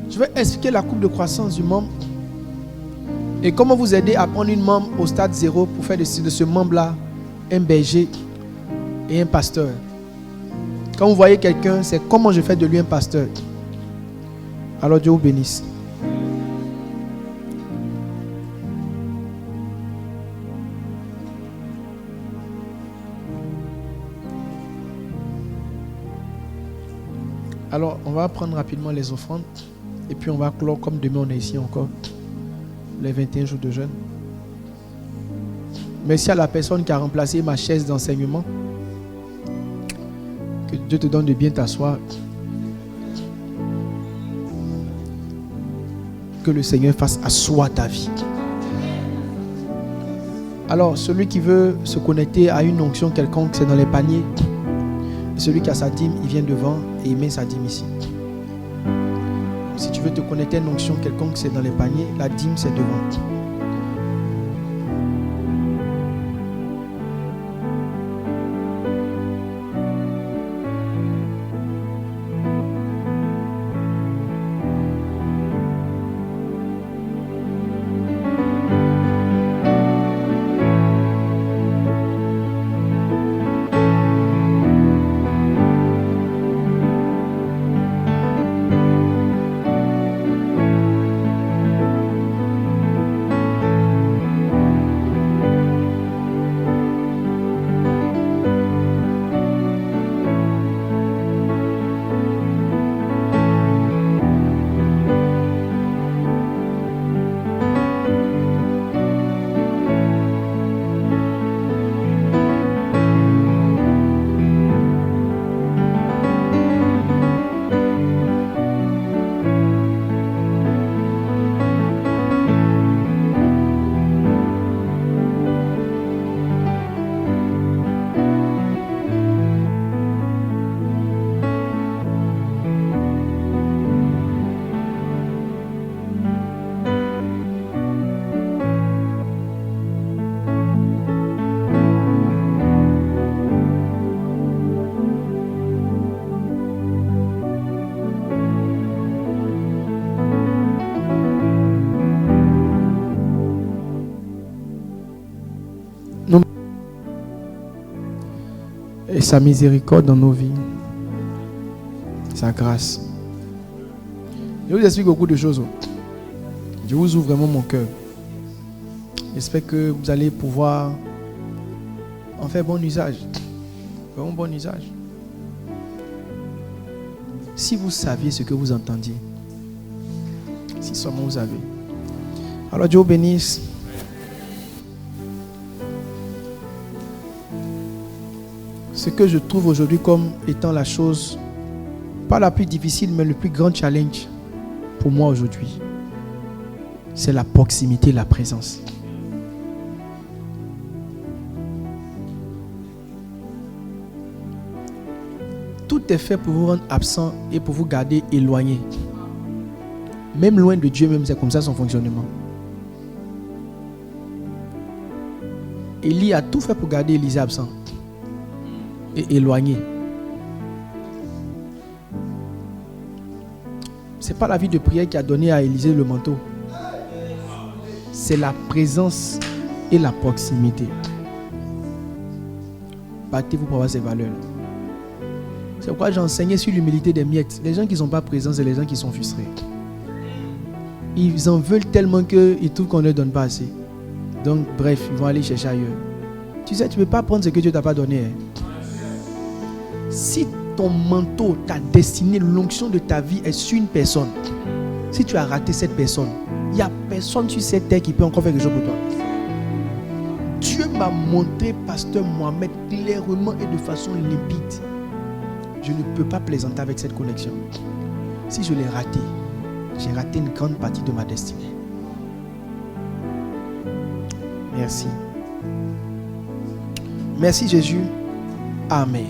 Je vais expliquer la courbe de croissance du membre et comment vous aider à prendre une membre au stade 0 pour faire de ce membre-là un berger et un pasteur. Quand vous voyez quelqu'un, c'est comment je fais de lui un pasteur. Alors Dieu vous bénisse. Alors, on va prendre rapidement les offrandes. Et puis on va clore comme demain on est ici encore. Les 21 jours de jeûne. Merci à la personne qui a remplacé ma chaise d'enseignement. Que Dieu te donne de bien t'asseoir. Que le Seigneur fasse asseoir ta vie. Alors, celui qui veut se connecter à une onction quelconque, c'est dans les paniers. Et celui qui a sa dîme, il vient devant et il met sa dîme ici. Si tu veux te connecter à une onction quelconque, c'est dans les paniers. La dîme, c'est devant. Et sa miséricorde dans nos vies. Sa grâce. Je vous explique beaucoup de choses. Je vous ouvre vraiment mon cœur. J'espère que vous allez pouvoir en faire bon usage. Vraiment bon usage. Si vous saviez ce que vous entendiez. Si seulement vous savez. Alors Dieu vous bénisse. Ce que je trouve aujourd'hui comme étant la chose, pas la plus difficile, mais le plus grand challenge pour moi aujourd'hui, c'est la proximité, la présence. Tout est fait pour vous rendre absent et pour vous garder éloigné. Même loin de Dieu, même c'est comme ça son fonctionnement. Élie a tout fait pour garder Élisée absent et éloigné. C'est pas la vie de prière qui a donné à Élisée le manteau. C'est la présence et la proximité. Battez-vous pour avoir ces valeurs. C'est pourquoi j'ai enseigné sur l'humilité des miettes. Les gens qui ne sont pas présents, c'est les gens qui sont frustrés. Ils en veulent tellement qu'ils trouvent qu'on ne leur donne pas assez. Donc, bref, ils vont aller chercher ailleurs. Tu sais, tu ne peux pas prendre ce que Dieu ne t'a pas donné. Si ton manteau, ta destinée, l'onction de ta vie est sur une personne, si tu as raté cette personne, il n'y a personne sur cette terre qui peut encore faire quelque chose pour toi. Dieu m'a montré, pasteur Mohamed, clairement et de façon limpide. Je ne peux pas plaisanter avec cette connexion. Si je l'ai raté, j'ai raté une grande partie de ma destinée. Merci. Merci Jésus. Amen.